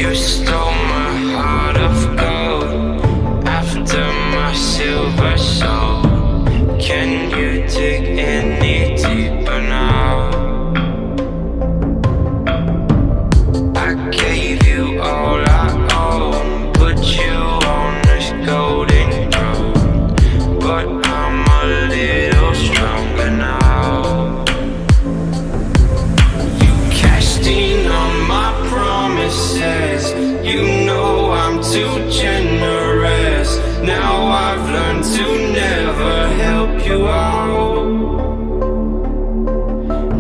You stole my heart of gold after my silver soul. Can you dig any deeper now? I gave you all I own, put you on this golden throne, but I'm a little stronger now. You cashed in on my promises, you know I'm too generous. Now I've learned to never help you out,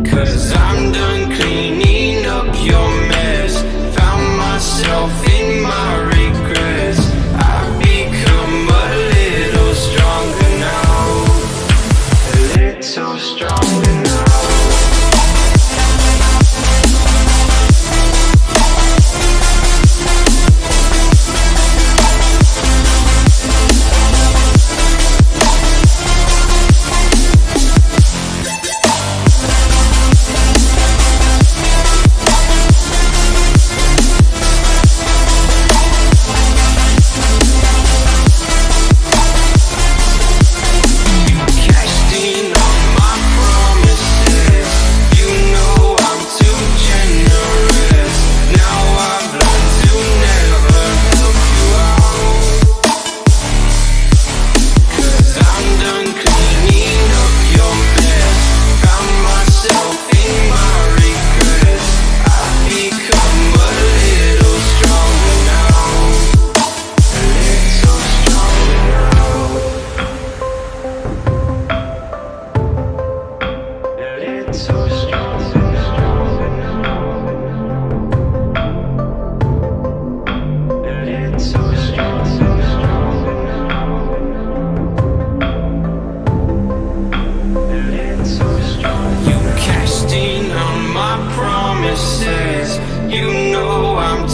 'cause I'm done cleaning up your mess. Found myself in my regrets. I've become a little stronger now, a little stronger now.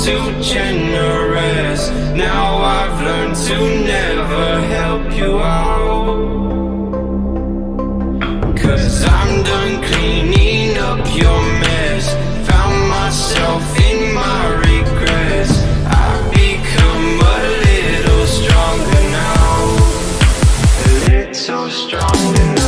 Too generous. Now I've learned to never help you out, 'cause I'm done cleaning up your mess. Found myself in my regrets. I've become a little stronger now, a little stronger now.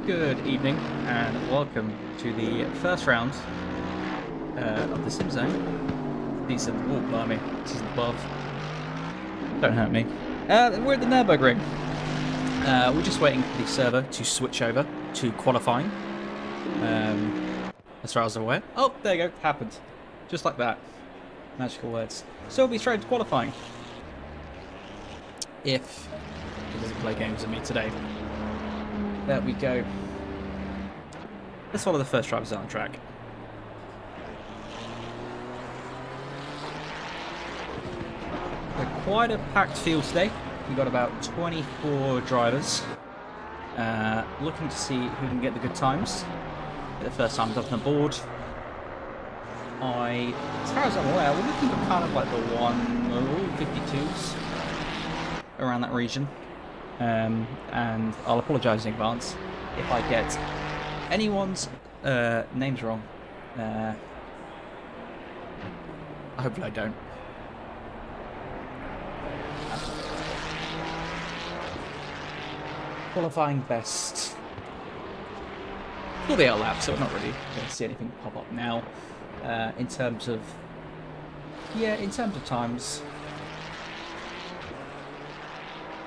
Good evening and welcome to the first round of the SimZone. Decent. Oh, blimey. This is above. Don't hurt me. We're at the Nurburgring. We're just waiting for the server to switch over to qualifying. As far as I'm aware. Oh, there you go. Happened. Just like that. Magical words. So we'll be straight to qualifying. If he doesn't play games with me today. There we go. Let's follow the first drivers on track. Quite a packed field today. We've got about 24 drivers. Looking to see who can get the good times. Get the first time up on the board. As far as I'm aware, we're looking for kind of like the 152s around that region. And I'll apologise in advance if I get anyone's names wrong. Hopefully I don't. Qualifying best. Will be out lap, so we're not really going to see anything pop up now. In terms of times,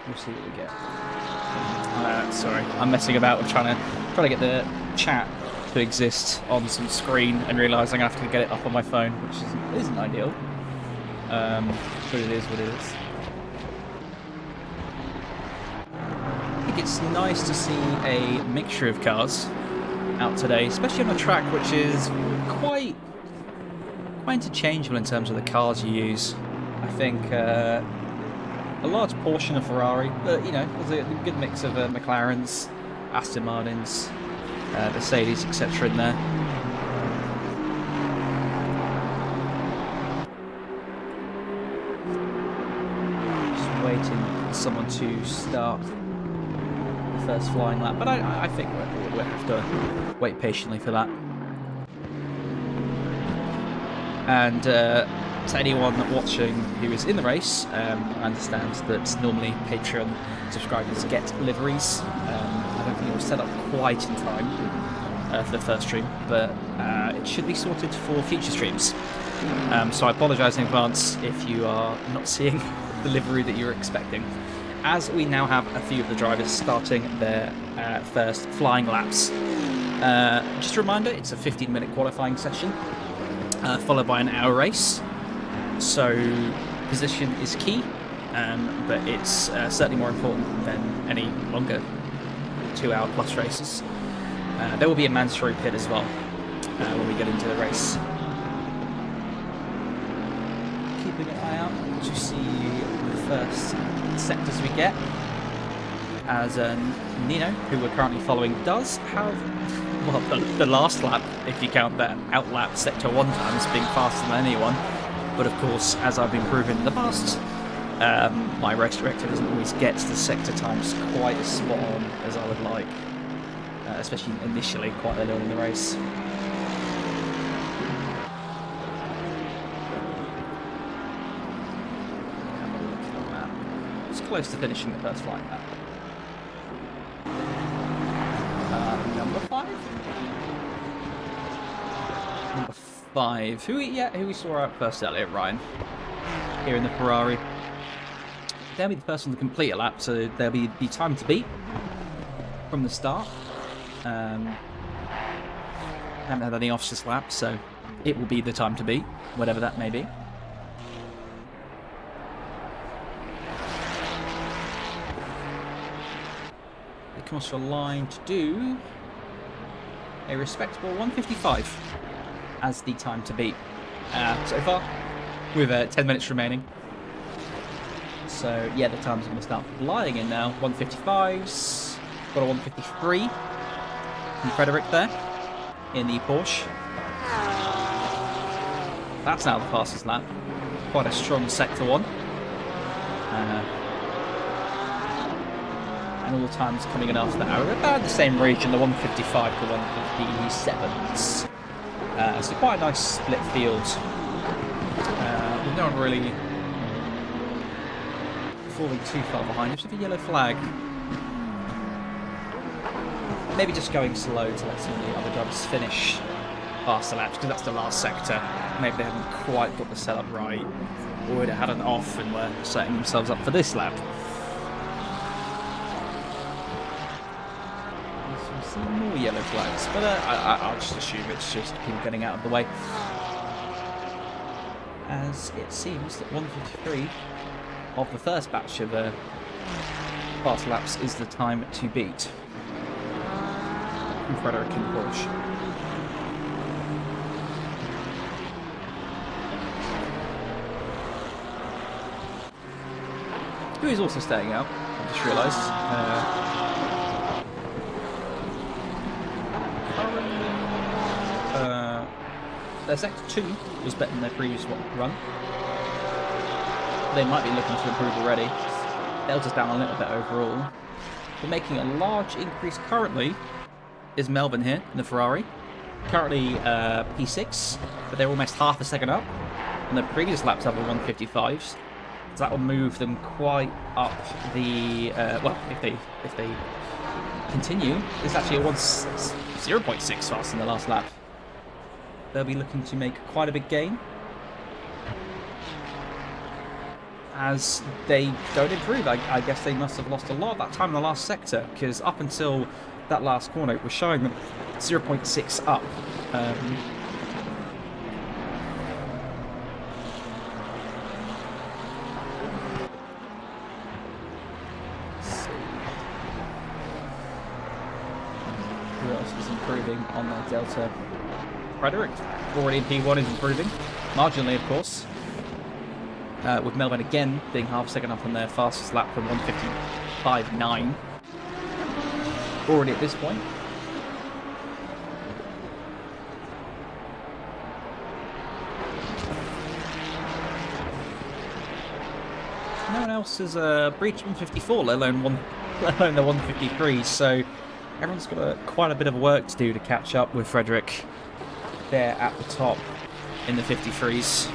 We'll see what we get. Sorry, I'm messing about with trying to get the chat to exist on some screen and realising I have to get it up on my phone, which isn't ideal. But it is what it is. I think it's nice to see a mixture of cars out today, especially on a track which is quite interchangeable in terms of the cars you use. I think a large portion of Ferrari, but you know, there's a good mix of McLarens, Aston Martins, Mercedes, etc. in there. Just waiting for someone to start the first flying lap, but I think we'll have to wait patiently for that. And to anyone watching who is in the race, I understand that normally Patreon subscribers get liveries. I don't think it was set up quite in time for the first stream, but it should be sorted for future streams. So I apologise in advance if you are not seeing the livery that you're expecting. As we now have a few of the drivers starting their first flying laps. Just a reminder, it's a 15-minute qualifying session, followed by an hour race. So position is key, but it's certainly more important than any longer 2-hour plus races. There will be a mandatory pit as well when we get into the race. Keeping an eye out to see the first sectors we get, as Nino, who we're currently following, does have, well, the last lap, if you count that outlap sector 1 times, being faster than anyone. But of course, as I've been proven in the past, my race director doesn't always get the sector times quite as spot on as I would like, especially initially, quite early on in the race. Have a look at the map. It's close to finishing the first flight lap. Number 5? Number 5. Who we saw out first earlier, Ryan, here in the Ferrari. They'll be the first one to complete a lap, so there'll be the time to beat from the start. Haven't had any off-this lap, so it will be the time to beat, whatever that may be. They come across a line to do a respectable 1:55 as the time to beat so far, with 10 minutes remaining. So yeah, the time's going to start flying in now. 1:55's got a 1:53 from Frederick there in the Porsche. That's now the fastest lap. Quite a strong sector 1. And all the times coming in after that are about the same region, the 1:55 to 1:57s. So quite a nice split field. With no one really falling too far behind. Just a yellow flag. Maybe just going slow to let some of the other drivers finish past the laps, because that's the last sector. Maybe they haven't quite got the setup right, or they had an off and were setting themselves up for this lap. Some more yellow flags, but I'll just assume it's just people getting out of the way, as it seems that 1:53 of the first batch of fast laps is the time to beat from Frederick in the Porsche. Who is also staying out, I just realised. Their sector 2 was better than their previous run. They might be looking to improve already. Delta's down a little bit overall. We're making a large increase currently is Melbourne here in the Ferrari. Currently P6, but they're almost half a second up. And the previous laps have a 1:55s. So that will move them quite up the well, if they continue, it's actually a 0.6 faster than the last lap. They'll be looking to make quite a big gain. as they don't improve. I guess they must have lost a lot of that time in the last sector, because up until that last corner it was showing them 0.6 up. Who else is improving on the Delta? Frederick, already in P1, is improving. Marginally, of course. With Melbourne again being half a second up on their fastest lap from 1:55.9. Already at this point. No one else has breached 154, let alone the 153. So everyone's got quite a bit of work to do to catch up with Frederick there at the top in the 53s.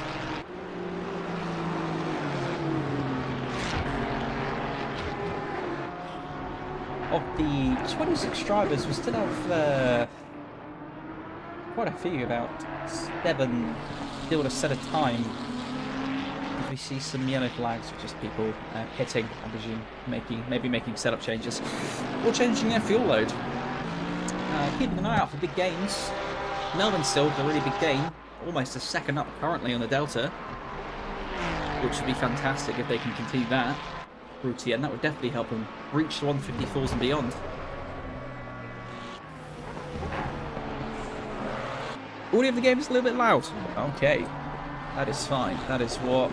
Of the 26 drivers, we still have quite a few, about 7 still to set a time. We see some yellow flags, which is people pitting, I presume, maybe making setup changes or changing their fuel load. Keeping an eye out for big gains. Melbourne still with a really big gain, almost a second up currently on the Delta, which would be fantastic if they can continue that through to the end. That would definitely help them reach the 154s and beyond. Audio of the game is a little bit loud. Okay, that is fine. That is what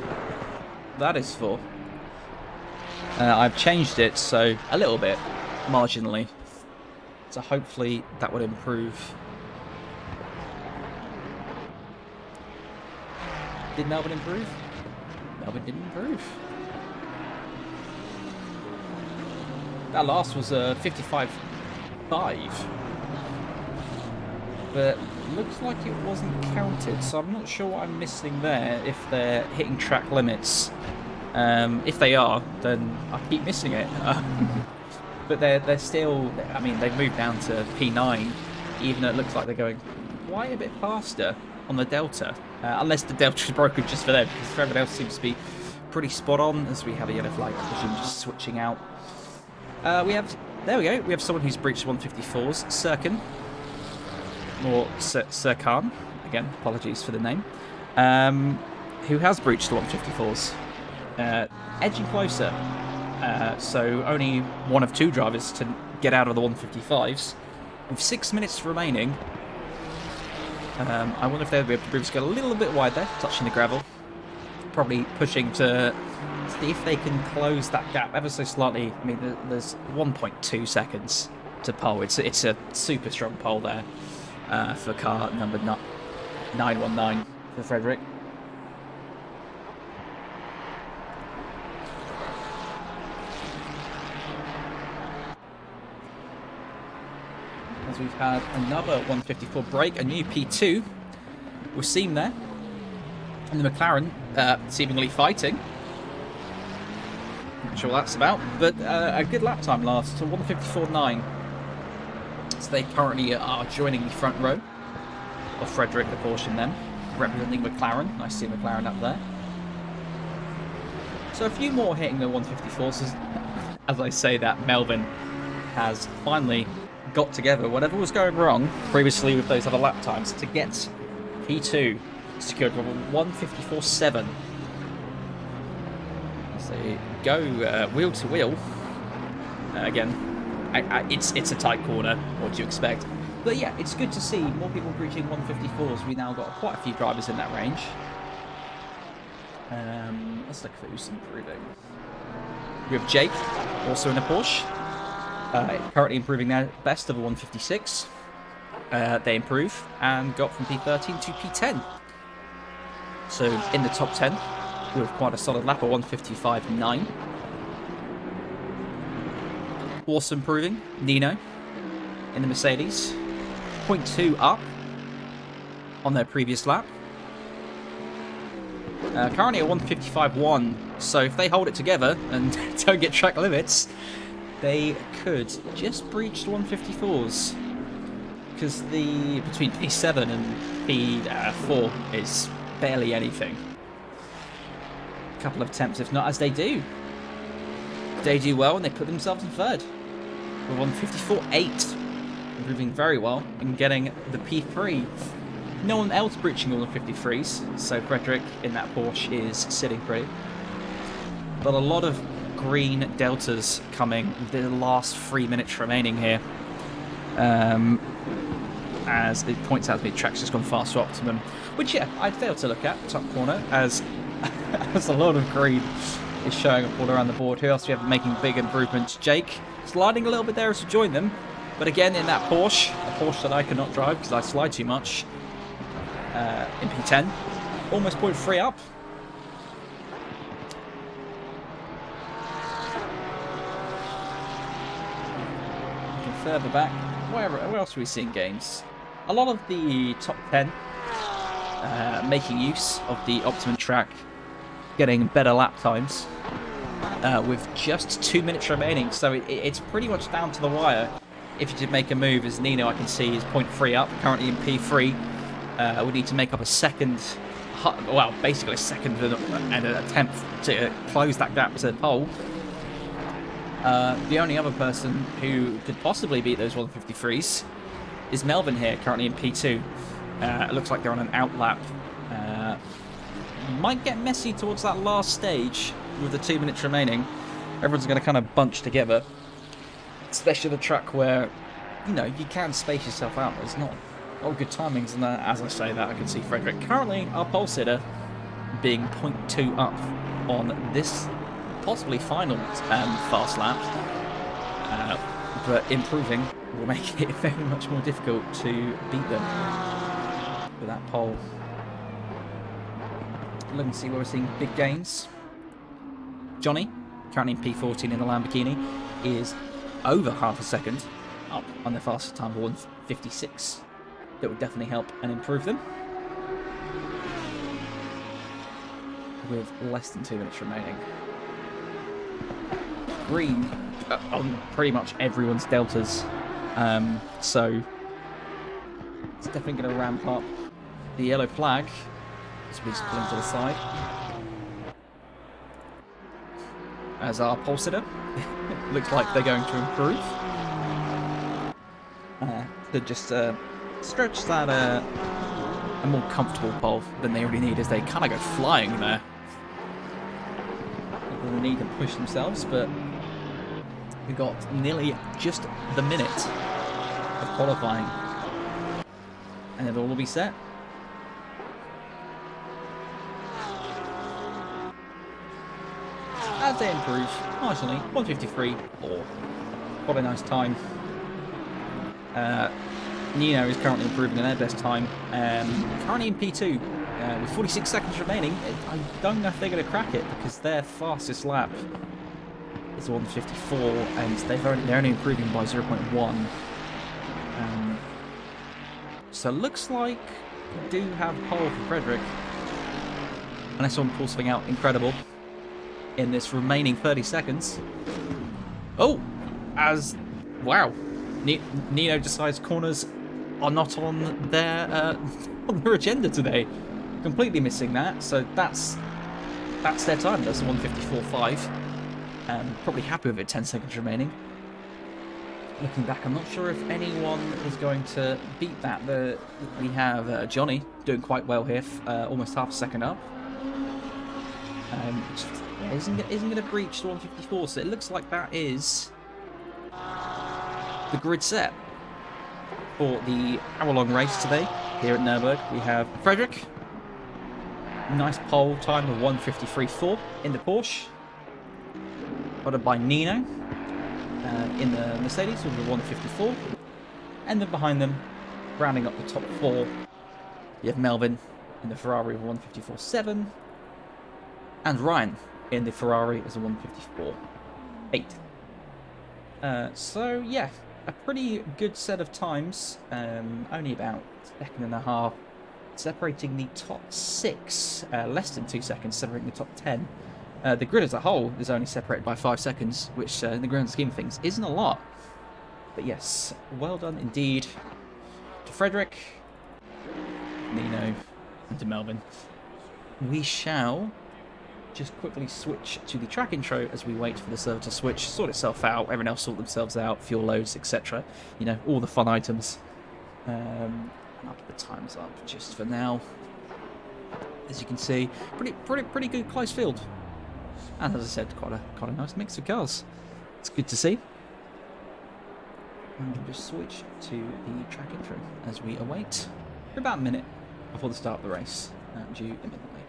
that is for. I've changed it so a little bit, marginally. So hopefully that would improve. Did Melbourne improve? Melbourne didn't improve. That last was a 55.5. But looks like it wasn't counted, so I'm not sure what I'm missing there, if they're hitting track limits. If they are, then I keep missing it. But they're still, I mean, they've moved down to P9, even though it looks like they're going quite a bit faster on the Delta. Unless the Delta is broken just for them, because everyone else seems to be pretty spot on, as we have a yellow flag, I presume, just switching out. There we go, we have someone who's breached 154s, Sirkin, or Sirkan, again, apologies for the name, who has breached the 154s, edging closer, so only one of 2 drivers to get out of the 155s, with 6 minutes remaining. I wonder if they'll be able to go a little bit wide there, touching the gravel, probably pushing to see if they can close that gap ever so slightly. I mean, there's 1.2 seconds to pole. It's a super strong pole there for car number 919 for Frederick. As we've had another 154 break, a new P2 was seen there, and the McLaren seemingly fighting. Not sure what that's about, but a good lap time last to 154.9. So they currently are joining the front row of Frederick, the Porsche, then representing McLaren. Nice to see McLaren up there. So a few more hitting the 154s. As I say that, Melbourne has finally got together whatever was going wrong previously with those other lap times to get P2 secured with 154.7. As they go wheel to wheel. Again, it's a tight corner. What do you expect? But yeah, it's good to see more people reaching 154s. We now got quite a few drivers in that range. Let's look for who's improving. We have Jake, also in a Porsche. Currently improving their best of a 156. They improve and got from P13 to P10. So in the top 10 with quite a solid lap of 155.9. Also improving, Nino in the Mercedes. 0.2 up on their previous lap. Currently at 155.1, so if they hold it together and don't get track limits, they could just breach the 154s, because the between P7 and P4 is barely anything. couple of attempts, if not, as they do. They do well, and they put themselves in third. We're on 54.8, improving very well and getting the P3. No one else breaching all the 53s, so Frederick in that Porsche is sitting pretty. But a lot of green deltas coming with the last 3 minutes remaining here. As it points out to me, track's just gone fast to optimum, which, yeah, I'd fail to look at top corner, as a lot of green is showing up all around the board. Who else do we have making big improvements? Jake sliding a little bit there as to join them, but again in that Porsche, a Porsche that I cannot drive because I slide too much, in P10, almost 0.3 up. Looking further back, where else are we seeing gains? A lot of the top 10 making use of the optimum track, getting better lap times with just 2 minutes remaining, so it's pretty much down to the wire. If you did make a move, as Nino I can see is 0.3 up, currently in P3. We need to make up a second, well, basically a second and an attempt to close that gap to the pole. The only other person who could possibly beat those 153s is Melvin here, currently in P2. It looks like they're on an out lap. Might get messy towards that last stage with the 2 minutes remaining. Everyone's going to kind of bunch together, especially the track where, you know, you can space yourself out. There's not good timings, and as I say that, I can see Frederick currently our pole sitter being 0.2 up on this possibly final fast lap, but improving will make it very much more difficult to beat them with that pole. Looking to see where we're seeing big gains. Johnny, currently in P14 in the Lamborghini, is over half a second up on their fastest time of 1:56. That would definitely help and improve them. With less than 2 minutes remaining. Green on pretty much everyone's deltas, so it's definitely going to ramp up. The yellow flag is just pulling to the side as our pole sitter. Looks like they're going to improve. To just stretch that a more comfortable pole than they already need, as they kind of go flying there. They need to push themselves, but we got nearly just the minute of qualifying, and it'll all be set. As they improve marginally, 1:53 or quite a nice time. Nino is currently improving in their best time, currently in P2 with 46 seconds remaining. I don't know if they're going to crack it, because their fastest lap is 1:54, and they're only improving by 0.1. So looks like we do have pole for Frederick, unless someone pulls something out incredible in this remaining 30 seconds. Oh, wow, Nino decides corners are not on their agenda today. Completely missing that. So that's their time. That's 1:54.5. Probably happy with it. 10 seconds remaining. Looking back, I'm not sure if anyone is going to beat that. We have Johnny doing quite well here, almost half a second up. Yeah, isn't going to breach the 1:54. So it looks like that is the grid set for the hour-long race today here at Nurburgring. We have Frederick, nice pole time of 1:53.4 in the Porsche, followed by Nino in the Mercedes with the 1:54, and then behind them, rounding up the top four, you have Melvin in the Ferrari with 1:54.7, and Ryan in the Ferrari as a 1:54.8. So yeah, a pretty good set of times, only about a second and a half separating the top 6, less than 2 seconds separating the top 10. The grid as a whole is only separated by 5 seconds, which in the grand scheme of things isn't a lot. But yes, well done indeed to Frederick, Nino, and to Melvin. We shall just quickly switch to the track intro as we wait for the server to switch, sort itself out, everyone else sort themselves out, fuel loads, etc. You know, all the fun items. And I'll put the times up just for now. As you can see, pretty good close field. And as I said, quite a nice mix of cars. It's good to see. And we'll just switch to the track intro as we await for about a minute before the start of the race, due imminently.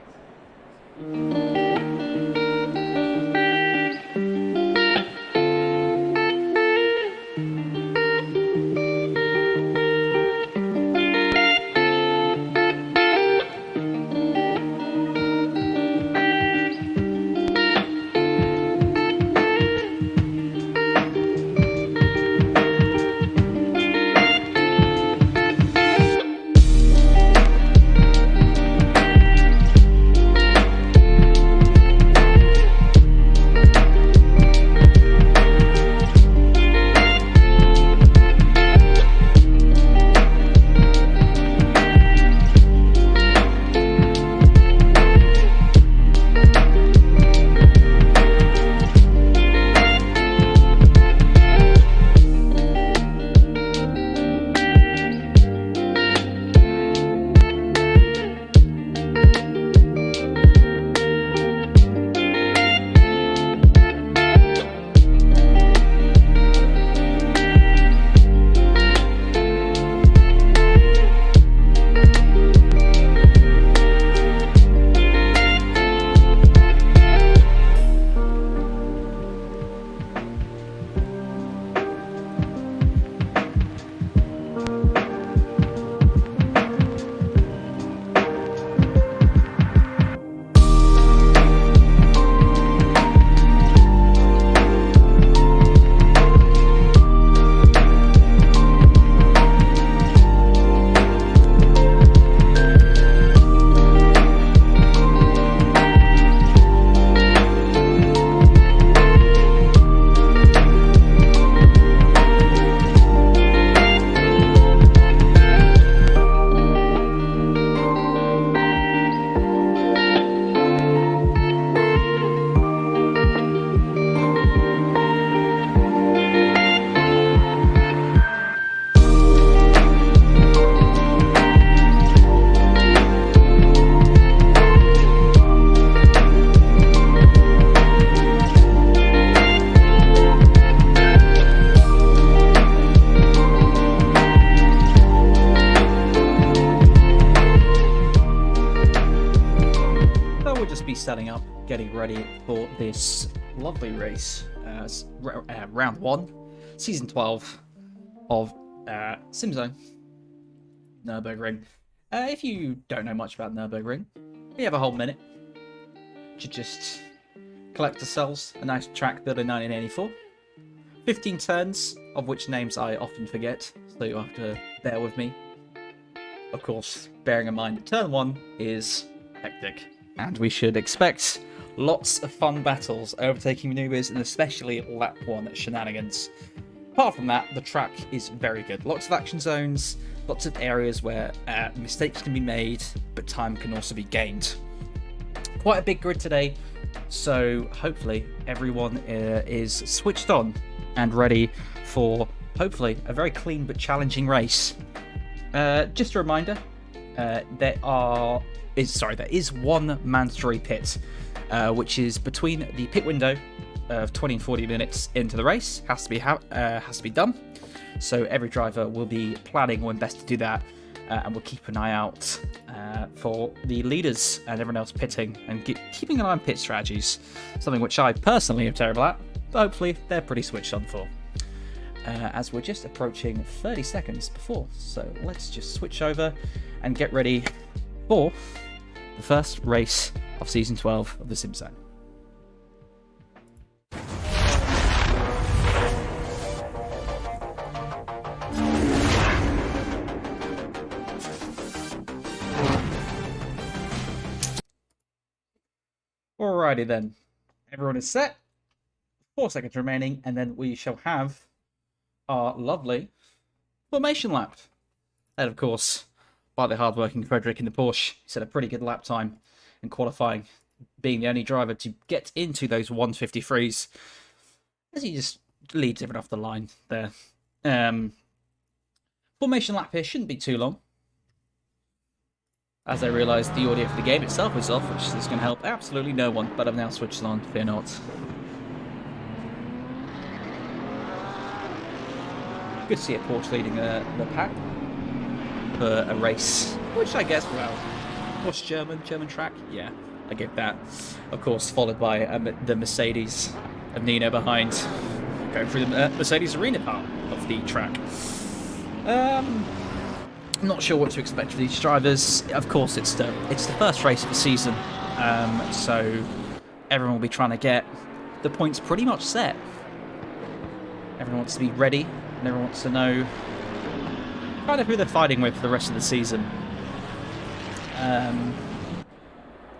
Setting up, getting ready for this lovely race, round 1, season 12 of SimZone Nurburgring. If you don't know much about Nurburgring, you have a whole minute to just collect yourselves a nice track built in 1984. 15 turns, of which names I often forget, so you'll have to bear with me. Of course, bearing in mind that turn 1 is hectic. And we should expect lots of fun battles, overtaking maneuvers, and especially lap 1 shenanigans. Apart from that, the track is very good. Lots of action zones, lots of areas where mistakes can be made, but time can also be gained. Quite a big grid today, so hopefully everyone is switched on and ready for, hopefully, a very clean but challenging race. Just a reminder, there is one mandatory pit, which is between the pit window of 20 and 40 minutes into the race. Has to be done. So every driver will be planning when best to do that, and we'll keep an eye out for the leaders and everyone else pitting and keeping an eye on pit strategies. Something which I personally am terrible at, but hopefully they're pretty switched on for. As we're just approaching 30 seconds before, so let's just switch over and get ready for the first race of season 12 of the SimZone. Alrighty then, everyone is set. 4 seconds remaining, and then we shall have our lovely formation lap. And of course, by the hard-working Frederick in the Porsche, he set a pretty good lap time in qualifying being the only driver to get into those 153s, as he just leads everyone off the line there. Formation lap here shouldn't be too long, as I realise the audio for the game itself is off, which is going to help absolutely no one, but I've now switched it on, fear not. Good to see a Porsche leading the pack for a race, which I guess, well, was German track? Yeah, I get that. Of course, followed by the Mercedes of Nino behind, going through the Mercedes arena part of the track. I'm not sure what to expect for these drivers. Of course, it's the first race of the season, so everyone will be trying to get the points pretty much set. Everyone wants to be ready, and everyone wants to know kind of who they're fighting with for the rest of the season. And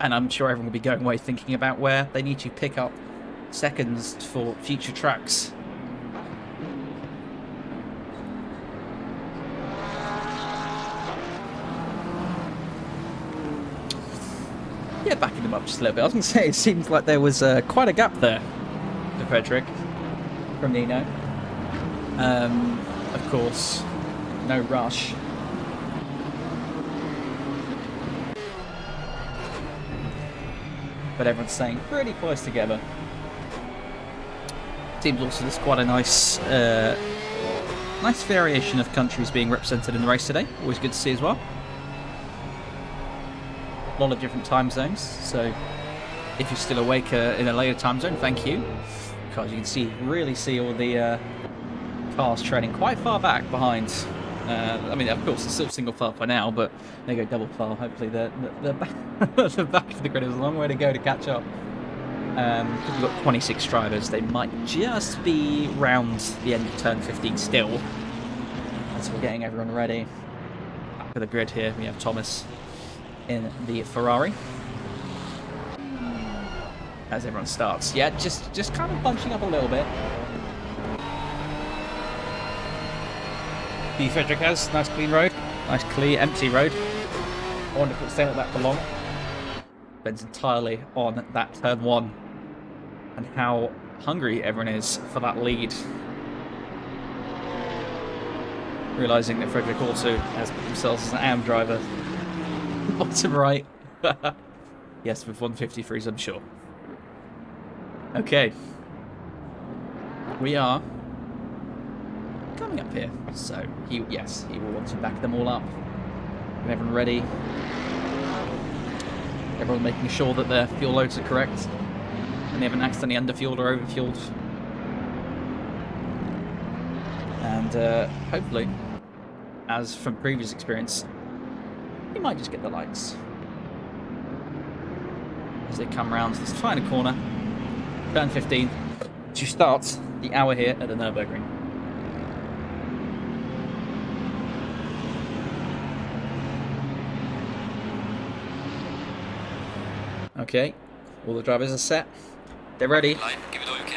I'm sure everyone will be going away thinking about where they need to pick up seconds for future tracks. Yeah, backing them up just a little bit. I was going to say, it seems like there was quite a gap there to Frederick from Nino. Of course, no rush. But everyone's staying pretty close together. Seems also there's quite a nice variation of countries being represented in the race today. Always good to see as well. A lot of different time zones, so if you're still awake in a later time zone, thank you. Because you can really see all the cars trailing quite far back behind. I mean, of course, it's still single file for now, but they go double file. Hopefully, the back of the grid is a long way to go to catch up. We've got 26 drivers. They might just be round the end of turn 15 still, as we're getting everyone ready. Back of the grid here, we have Thomas in the Ferrari. As everyone starts, yeah, just kind of bunching up a little bit. The Frederick has nice clean road, nice clear empty road. I wonder if it'll stay like that for long. Depends entirely on that turn 1 and how hungry everyone is for that lead. Realising that Frederick also has put themselves as an AM driver. Bottom right. Yes, with 153s, I'm sure. Okay. We are coming up here. So, he will want to back them all up. And everyone ready. Everyone making sure that their fuel loads are correct. And they haven't accidentally underfueled or overfueled. And hopefully, as from previous experience, you might just get the lights. As they come round to this final corner, turn 15, to start the hour here at the Nurburgring. Okay, all the drivers are set. They're ready.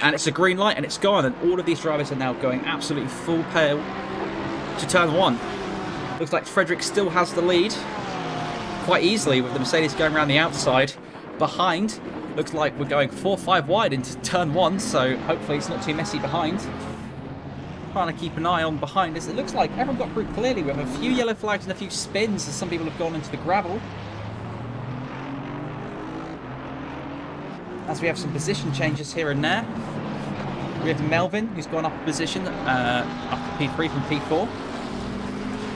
And it's a green light and it's gone. And all of these drivers are now going absolutely full pale to turn 1. Looks like Frederick still has the lead quite easily with the Mercedes going around the outside. Behind, looks like we're going 4-5 wide into turn 1, so hopefully it's not too messy behind. Trying to keep an eye on behind us. It looks like everyone got through clearly. We have a few yellow flags and a few spins as some people have gone into the gravel. As we have some position changes here and there. We have Melvin, who's gone up a position, up to P3 from P4.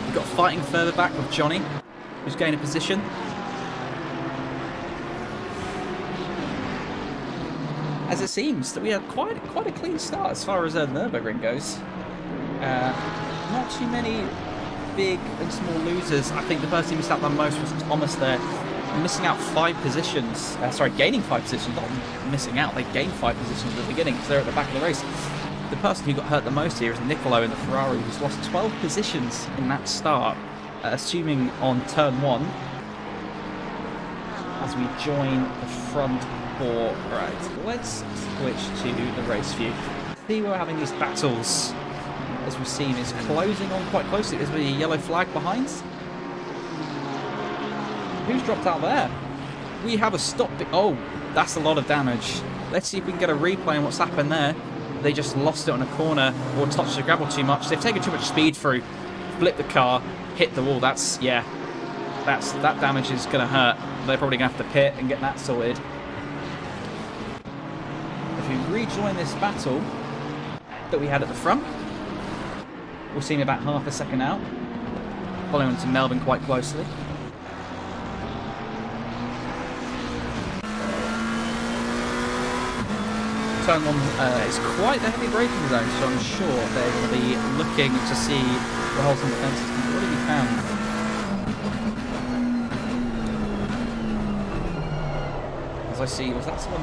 We've got fighting further back with Johnny, who's gained a position. As it seems that we had quite a clean start as far as Nurburgring goes. Not too many big and small losers. I think the person who missed out the most was Thomas there, missing out 5 positions. Gaining 5 positions, not missing out. They gained 5 positions at the beginning because they're at the back of the race. The person who got hurt the most here is Nicolo in the Ferrari, who's lost 12 positions in that start, assuming on turn 1. As we join the front 4. Right, let's switch to the race view. See, we're having these battles, as we've seen, is closing on quite closely. There's a yellow flag behind. Who's dropped out there? We have a stop. Oh, That's a lot of damage. Let's see if we can get a replay on what's happened there. They just lost it on a corner or touched the gravel too much. They've taken too much speed through, flipped the car, hit the wall. That damage is going to hurt. They're probably going to have to pit and get that sorted. If we rejoin this battle that we had at the front, we'll see him about half a second out, following on to Melbourne quite closely. Turn 1 is quite the heavy braking zone, so I'm sure they're going to be looking to see the holes in the fences can already be found. As I see, was that someone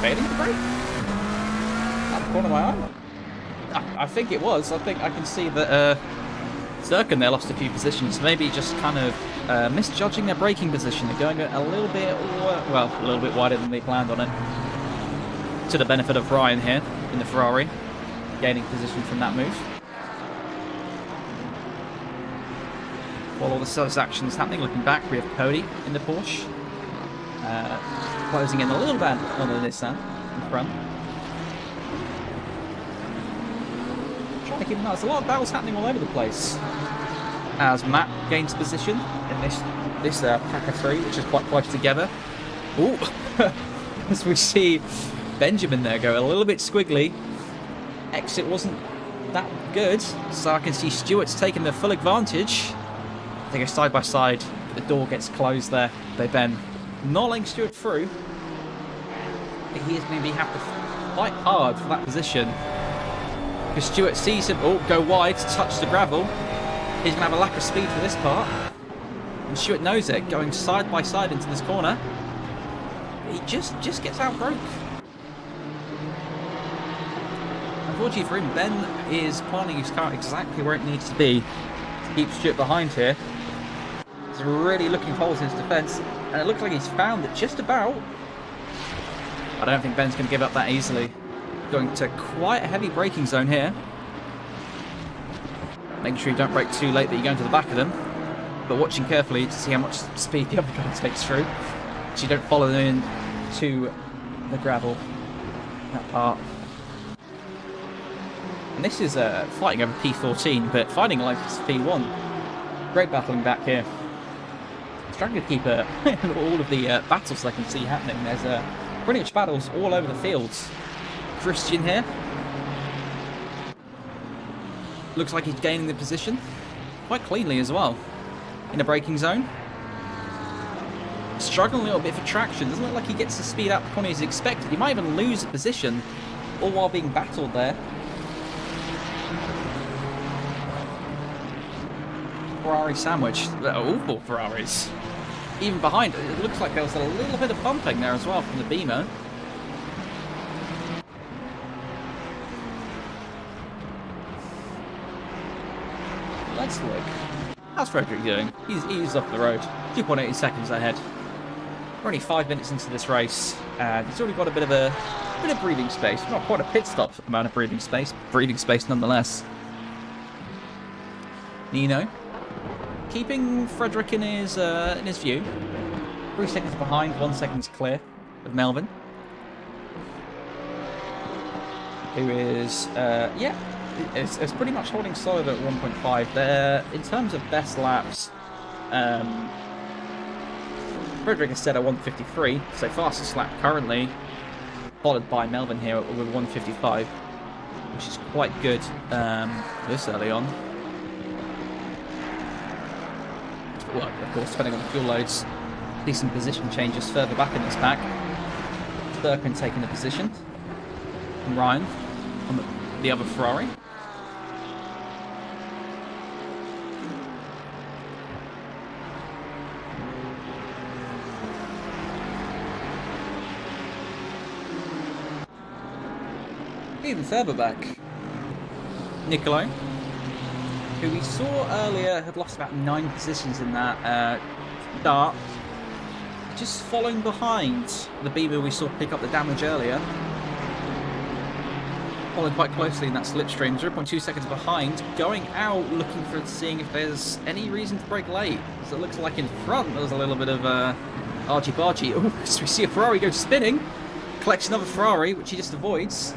failing to brake? At the corner of my eye? I think it was. I think I can see that Zirkin there lost a few positions, maybe just kind of misjudging their braking position. They're going a little bit wider than they planned on it. To the benefit of Ryan here in the Ferrari, gaining position from that move. While all the service action is happening, looking back, we have Cody in the Porsche, closing in a little bit on the Nissan in front. Trying to keep an eye. There's a lot of battles happening all over the place. As Matt gains position in this pack of 3, which is quite close together. Ooh, as we see Benjamin there go a little bit squiggly. Exit wasn't that good, so I can see Stewart's taking the full advantage. They go side by side, but the door gets closed there. They bend, not letting Stewart through. I think he is going to have to fight hard for that position, because Stewart sees him go wide to touch the gravel. He's going to have a lack of speed for this part, and Stewart knows it, going side by side into this corner. He just gets outbroke. Unfortunately for him, Ben is planting his car exactly where it needs to be to keep Stewart behind here. He's really looking for holes in his defence, and it looks like he's found it just about. I don't think Ben's going to give up that easily. Going to quite a heavy braking zone here. Making sure you don't brake too late that you go into the back of them, but watching carefully to see how much speed the other car takes through, so you don't follow them into the gravel, that part. And this is fighting over P14, but fighting like it's P1. Great battling back here. Struggling to keep all of the battles I can see happening. There's pretty much battles all over the fields. Christian here. Looks like he's gaining the position. Quite cleanly as well. In a braking zone. Struggling a little bit for traction. Doesn't look like he gets the speed out the corner as expected. He might even lose a position, all while being battled there. Ferrari sandwich. Awful Ferraris. Even behind, it looks like there was a little bit of bumping there as well from the Beamer. Let's look. How's Frederick doing? He's off the road. 2.8 seconds ahead. We're only 5 minutes into this race, and he's already got a bit of breathing space. Not quite a pit stop amount of breathing space nonetheless. Nino keeping Frederick in his view. 3 seconds behind, 1 second's clear of Melvin, who is it's pretty much holding solid at 1.5 there. In terms of best laps, Frederick is set at 153, so fastest lap currently, followed by Melvin here with 155, which is quite good this early on. Well, of course, depending on the fuel loads, decent position changes further back in this pack. Thurkin taking the position, and Ryan on the other Ferrari. Even further back, Niccolo, who we saw earlier had lost about 9 positions in that start, just following behind the Beamer we saw pick up the damage earlier. Following quite closely in that slipstream, 0.2 seconds behind, going out looking for seeing if there's any reason to brake late. So it looks like in front there was a little bit of Argy bargy. Oh, so we see a Ferrari go spinning. Collects another Ferrari, which he just avoids.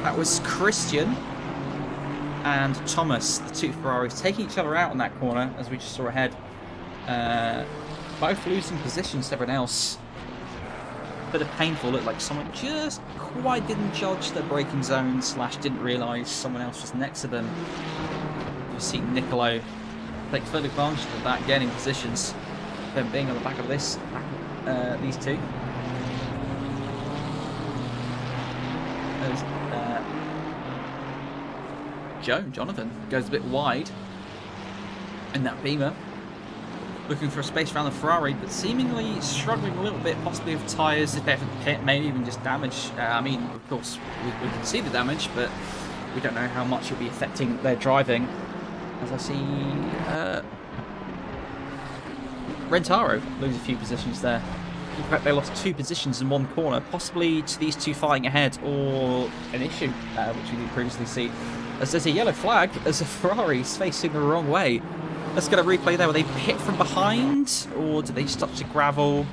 That was Christian and Thomas, the two Ferraris, taking each other out in that corner, as we just saw ahead. Both losing positions to everyone else. Bit of painful, looked like someone just quite didn't judge their braking zone, / didn't realise someone else was next to them. You see Nicolo take full advantage of that, gaining positions, them being on the back of these two. As, Jonathan goes a bit wide in that Beamer, looking for a space around the Ferrari, but seemingly struggling a little bit, possibly with tyres, if ever pit, maybe even just damage. I mean, of course, we can see the damage, but we don't know how much it'll be affecting their driving. As I see Rentaro lose a few positions there. In fact, they lost 2 positions in one corner, possibly to these two fighting ahead, or an issue, which we did previously see. As there's a yellow flag, as a Ferrari is facing the wrong way. Let's get a replay there. Were they pit from behind, or did they stop to gravel?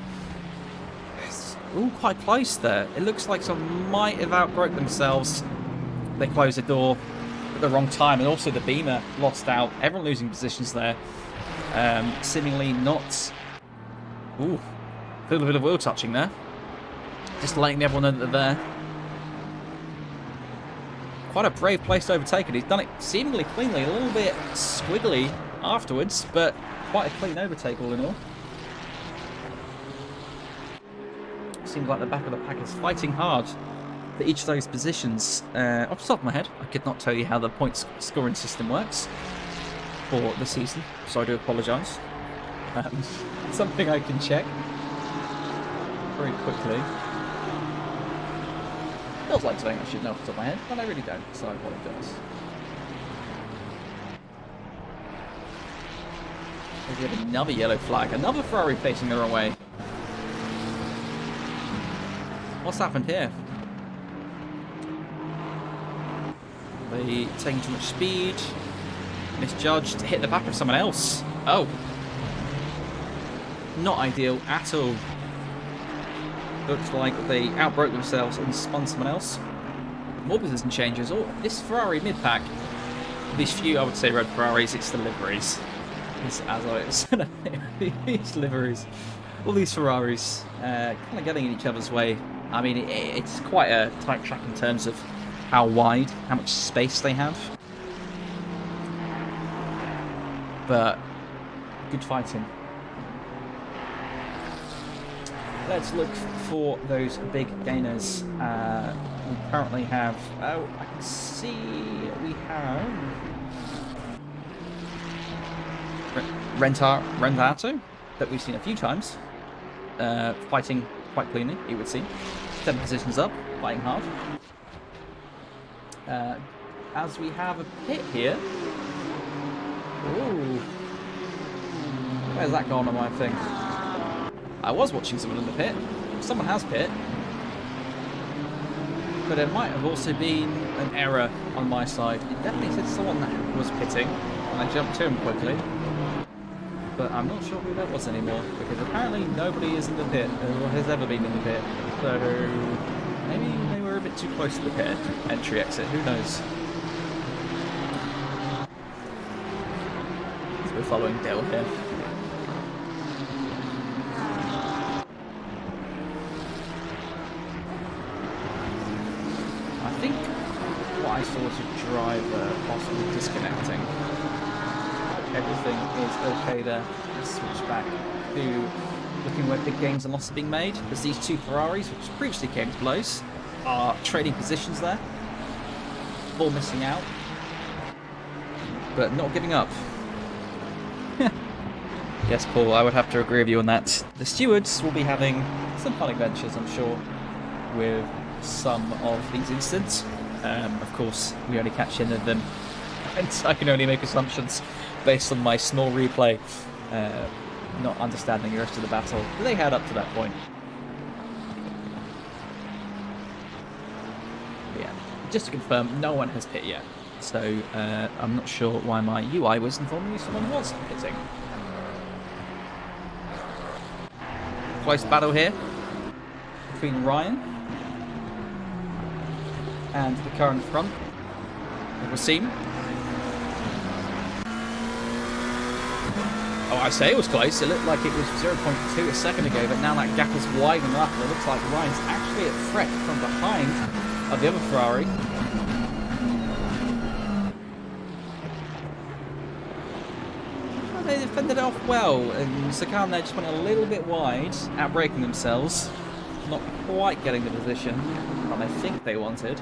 It's all quite close there. It looks like someone might have outbroke themselves. They closed the door at the wrong time, and also the Beamer lost out. Everyone losing positions there. Seemingly not... Ooh, a little bit of wheel touching there. Just letting everyone know that they're there. Quite a brave place to overtake it. He's done it seemingly cleanly, a little bit squiggly afterwards, but quite a clean overtake all in all. Seems like the back of the pack is fighting hard for each of those positions. Off the top of my head, I could not tell you how the points scoring system works for the season, so I do apologise. Something I can check very quickly. Feels like something I should know off the top of my head, but I really don't, so I apologise. We have another yellow flag, another Ferrari facing the wrong way. What's happened here? They taking too much speed, misjudged, hit the back of someone else. Oh. Not ideal at all. Looks like they outbroke themselves and spun someone else. More position changes. Oh, this Ferrari mid-pack. These few, I would say, red Ferraris, it's the liveries. It's as I was these liveries. All these Ferraris kind of getting in each other's way. I mean, it's quite a tight track in terms of how wide, how much space they have. But good fighting. Let's look for those big gainers. We currently have... Oh, I can see we have... Rentato, that we've seen a few times. Fighting quite cleanly, it would seem. 7 positions up, fighting hard. As we have a pit here. Ooh. Where's that gone on my thing? I was watching someone in the pit. Someone has pit. But it might have also been an error on my side. It definitely said someone that was pitting, and I jumped to him quickly. But I'm not sure who that was anymore, because apparently nobody is in the pit, or has ever been in the pit. So maybe they were a bit too close to the pit entry exit, who knows? We're following Dale here. I think what I saw was a driver possibly disconnecting. Everything is okay there. Let's switch back to looking where big gains and losses are being made, as these two Ferraris, which previously came to blows, are trading positions there. Ball missing out, but not giving up. Yes, Paul, I would have to agree with you on that. The stewards will be having some fun adventures, I'm sure, with some of these incidents. Of course, we only catch in of them, and I can only make assumptions based on my small replay, not understanding the rest of the battle. They had up to that point. But yeah, just to confirm, no one has pit yet. So I'm not sure why my UI was informing me someone was pitting. close battle here between Ryan and the car in front, Wasim. Oh, I say it was close. It looked like it was 0.2 a second ago, but now that gap has widened up. It looks like Ryan's actually at threat from behind of the other Ferrari. Well, they defended it off well, and Sakan there just went a little bit wide, outbraking themselves. Not quite getting the position that I think they wanted.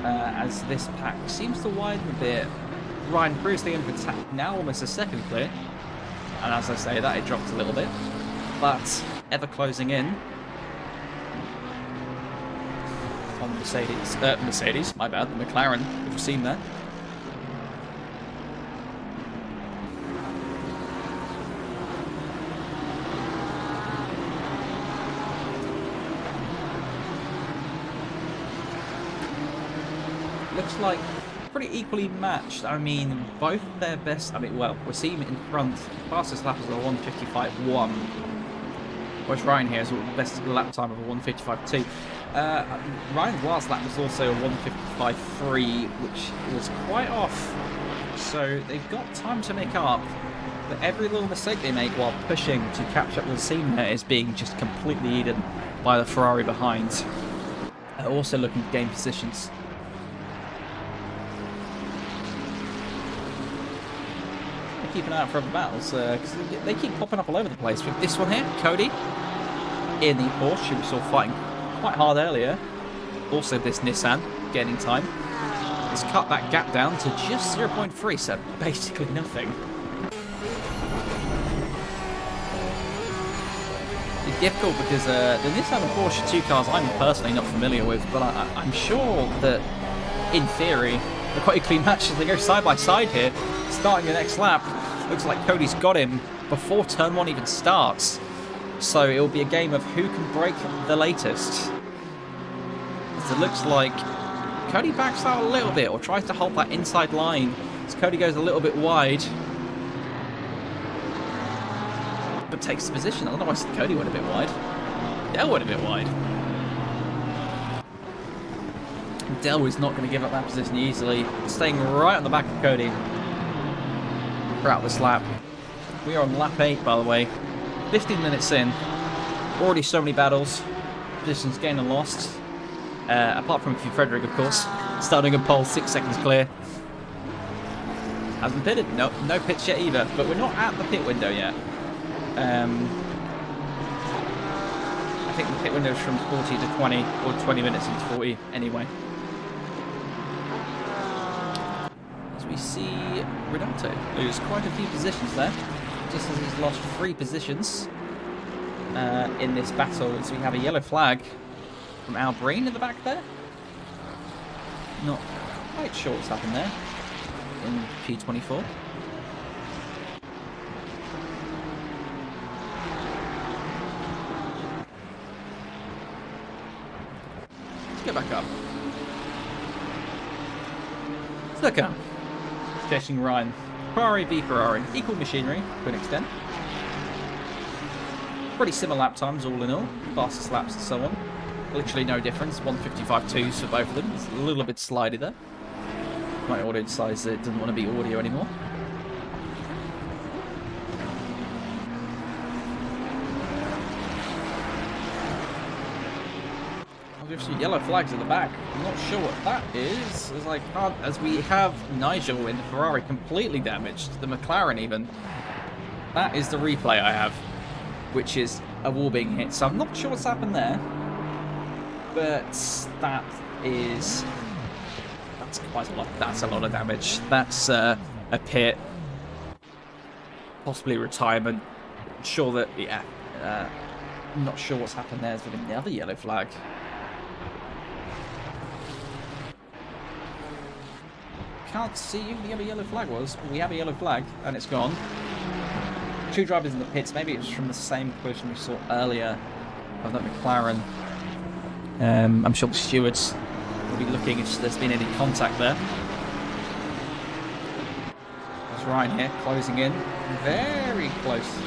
As this pack seems to widen a bit. Ryan previously in attack, now almost a second clear. And as I say that, it dropped a little bit. But ever closing in on Mercedes, my bad, the McLaren, we've seen there. Looks like pretty equally matched. I mean, both their best. I mean, well, we're seeing in front. Fastest lap is a 1:55.1. Whereas Ryan here has the best lap time of a 1:55.2. Ryan's last lap was also a 1:55.3, which was quite off. So they've got time to make up. But every little mistake they make while pushing to catch up with the scene there is being just completely eaten by the Ferrari behind. Also looking to gain positions. Keep an eye out for other battles because they keep popping up all over the place. With this one here, Cody in the Porsche, we saw fighting quite hard earlier. Also this Nissan gaining time. It's cut that gap down to just 0.3, so basically nothing. It's difficult because the Nissan and Porsche 2 cars I'm personally not familiar with, but I'm sure that in theory they're quite a clean match as they go side by side here, starting the next lap. Looks like Cody's got him before turn 1 even starts. So it will be a game of who can break the latest. As it looks like Cody backs out a little bit or tries to hold that inside line as Cody goes a little bit wide. But takes the position. Otherwise Cody went a bit wide. Dell went a bit wide. Dell is not going to give up that position easily. Staying right on the back of Cody throughout this lap. We are on lap 8, by the way. 15 minutes in. Already so many battles. Positions gained and lost. Apart from Frederick, of course. Starting a pole, 6 seconds clear. Hasn't pitted. No pits yet either. But we're not at the pit window yet. I think the pit window is from 40 to 20, or 20 minutes into 40 anyway. We see Renato lose quite a few positions there, just as he's lost 3 positions in this battle. So we have a yellow flag from Al Breen in the back there. Not quite sure what's happened there in P24. Let's get back up. Look up. Chasing Ryan. Ferrari v Ferrari. Equal machinery to an extent. Pretty similar lap times all in all. Fastest laps and so on. Literally no difference. 1:55.2 for both of them. It's a little bit slidey there. My audio decides that it doesn't want to be audio anymore. There's some yellow flags at the back. I'm not sure what that is. As I can't, as we have Nigel in the Ferrari completely damaged, the McLaren even. That is the replay I have, which is a wall being hit. So I'm not sure what's happened there, but that's quite a lot. That's a lot of damage. That's a pit, possibly retirement. I'm sure that I'm not sure what's happened there. There's been another yellow flag. Can't see who the other yellow flag was. We have a yellow flag, and it's gone. 2 drivers in the pits. Maybe it was from the same collision we saw earlier of that McLaren. I'm sure the stewards will be looking if there's been any contact there. There's Ryan here, closing in. Very close.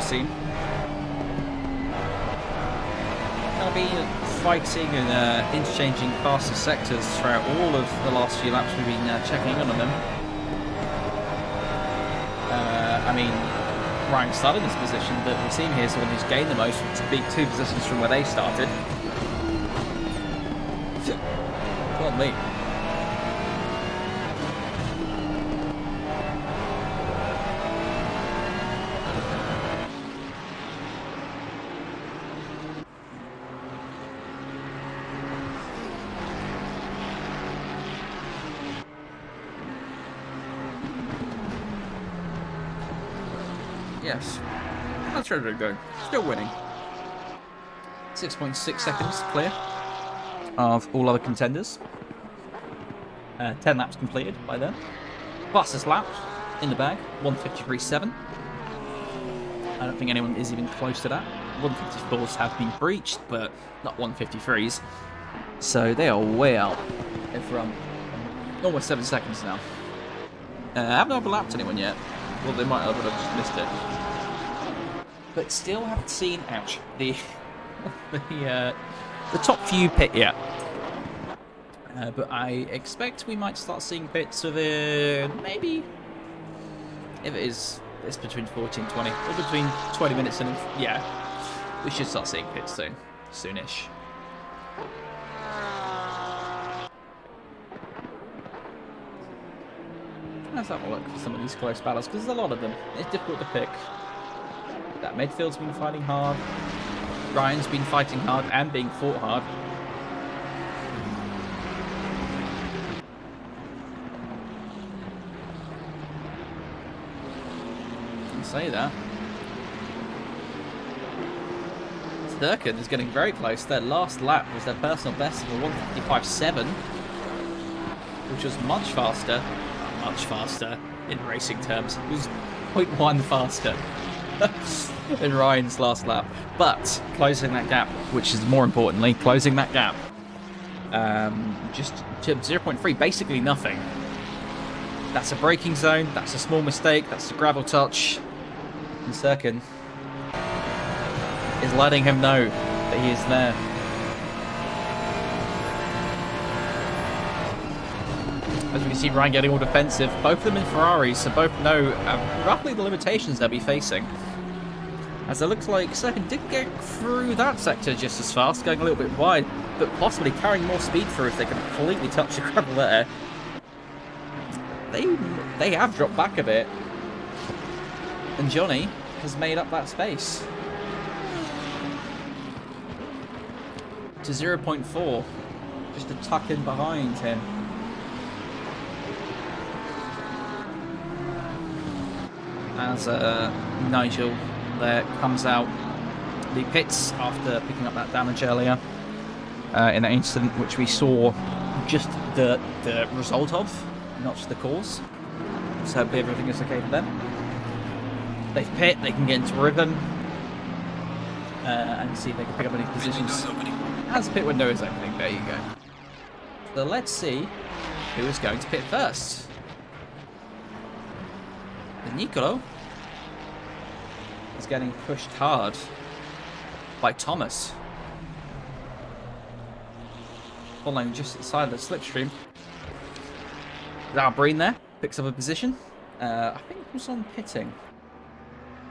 seen. Going to be fighting and interchanging faster sectors throughout all of the last few laps we've been checking in on them. I mean, Ryan started in this position, but we've seen here is the one who's gained the most to beat 2 positions from where they started. Well, me. Yes, that's ready to go. Still winning. 6.6 seconds clear of all other contenders. 10 laps completed by them. Fastest lap in the bag, 1:53.7. I don't think anyone is even close to that. 1:54s have been breached, but not 1:53s. So they are way out from almost 7 seconds now. I haven't overlapped anyone yet. Well, they might have, but I've just missed it. But still haven't seen, ouch, the top few pit yet. But I expect we might start seeing pits within maybe, if it's between 14 and 20, or between 20 minutes and, yeah, we should start seeing pits soon, soonish. Let's have a look for some of these close battles, because there's a lot of them. It's difficult to pick. That midfield's been fighting hard. Ryan's been fighting hard and being fought hard. I say that. Sturken is getting very close. Their last lap was their personal best of a 1:55.7, which was much faster in racing terms. It was 0.1 faster than Ryan's last lap. But closing that gap, which is more importantly, closing that gap, just to 0.3, basically nothing. That's a braking zone, that's a small mistake, that's a gravel touch. And Sturken is letting him know that he is there. As we can see, Ryan getting all defensive. Both of them in Ferraris, so both know roughly the limitations they'll be facing. As it looks like Sturken did get through that sector just as fast, going a little bit wide, but possibly carrying more speed through if they can completely touch the gravel there. They have dropped back a bit. And Johnny has made up that space. To 0.4. Just to tuck in behind him. As Nigel there comes out the pits after picking up that damage earlier in that incident, which we saw just the result of, not just the cause. So hopefully everything is okay for them. They've pit, they can get into rhythm and see if they can pick up any positions. As the pit window is opening, there you go. So let's see who is going to pit first. Nicolo is getting pushed hard by Thomas. Following just inside the slipstream. Breen there picks up a position. I think it was on pitting.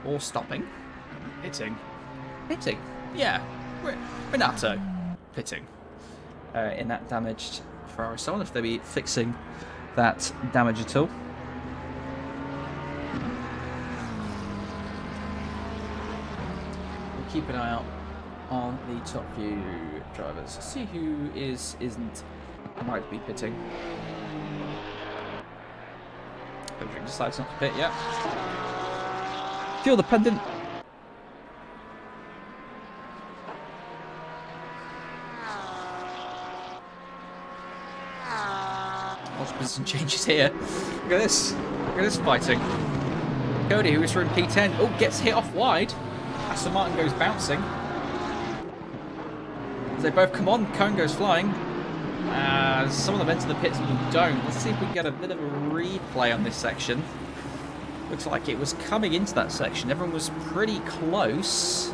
Or stopping. Pitting. Pitting. Yeah. Renato. Pitting. In that damaged Ferrari. So I wonder if they'll be fixing that damage at all. Keep an eye out on the top few drivers. See who might be pitting. Nurburgring decides not to pit yet. Fuel dependent. Lots of position changes here. Look at this. Look at this fighting. Cody, who is from P10, gets hit off wide. Aston Martin goes bouncing. As they both come on, Cone goes flying. Some of them enter the pits and don't. Let's see if we can get a bit of a replay on this section. Looks like it was coming into that section. Everyone was pretty close.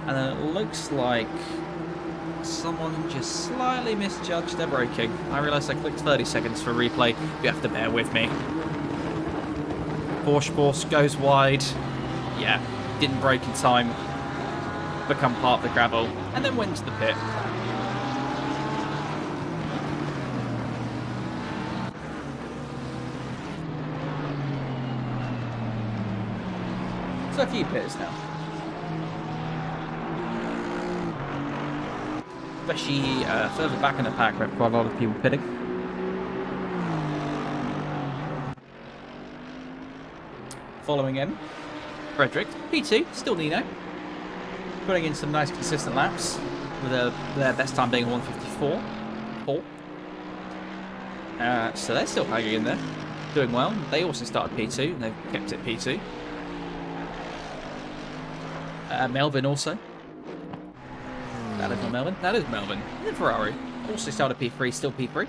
And then it looks like someone just slightly misjudged their braking. I realised I clicked 30 seconds for replay. You have to bear with me. Porsche goes wide. Yeah, didn't brake in time. Become part of the gravel. And then went to the pit. So a few pits now. Especially further back in the pack, we have quite a lot of people pitting. Following in, Frederick, P2, still Nino. Putting in some nice consistent laps, with their best time being 1:54. So they're still hanging in there, doing well. They also started P2, and they've kept it P2. Melvin also. That is not Melvin. That is Melvin. In Ferrari. Also started P3, still P3.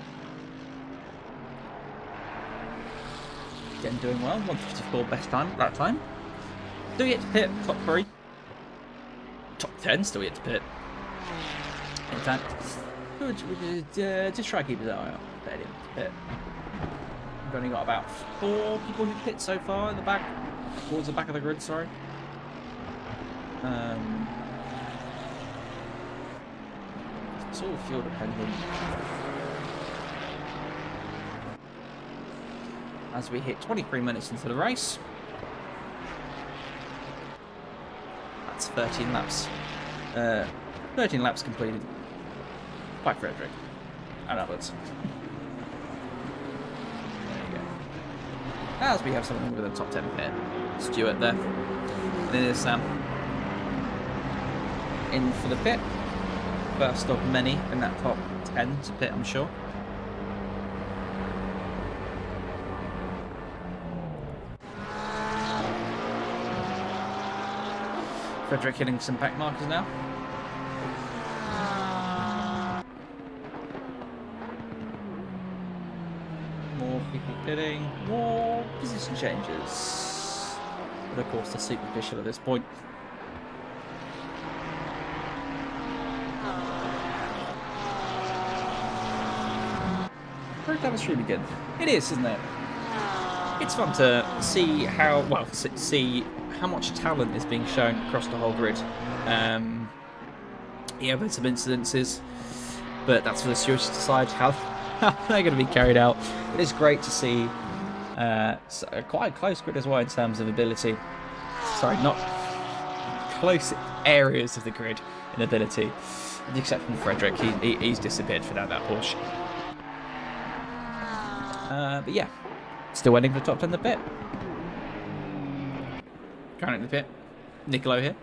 Again, doing well. 1:54 best time that time. Still yet to pit. Top 3. Top 10 still yet to pit. In fact, just try to keep his eye out. Pit. We've only got about 4 people who pit so far in the back. Towards the back of the grid, sorry. It's all fuel dependent. As we hit 23 minutes into the race. That's 13 laps. 13 laps completed by Frederick and others. There you go. As we have someone with a top 10 pit. Stuart there. And then there's Sam. In for the pit. First of many in that top 10 to pit, I'm sure. Frederick hitting some back markers now. More people pitting, more position changes. But of course, they're superficial at this point. That was really good. It is, isn't it? It's fun to see how much talent is being shown across the whole grid. Yeah, there's some incidences, but that's for the stewards to decide how they're going to be carried out. It is great to see quite a close grid as well in terms of ability. Sorry, not close areas of the grid in ability, with the exception of Frederick. He's disappeared for that Porsche. But yeah, still waiting for the top 10 in the pit. Currently in the pit, Niccolo here.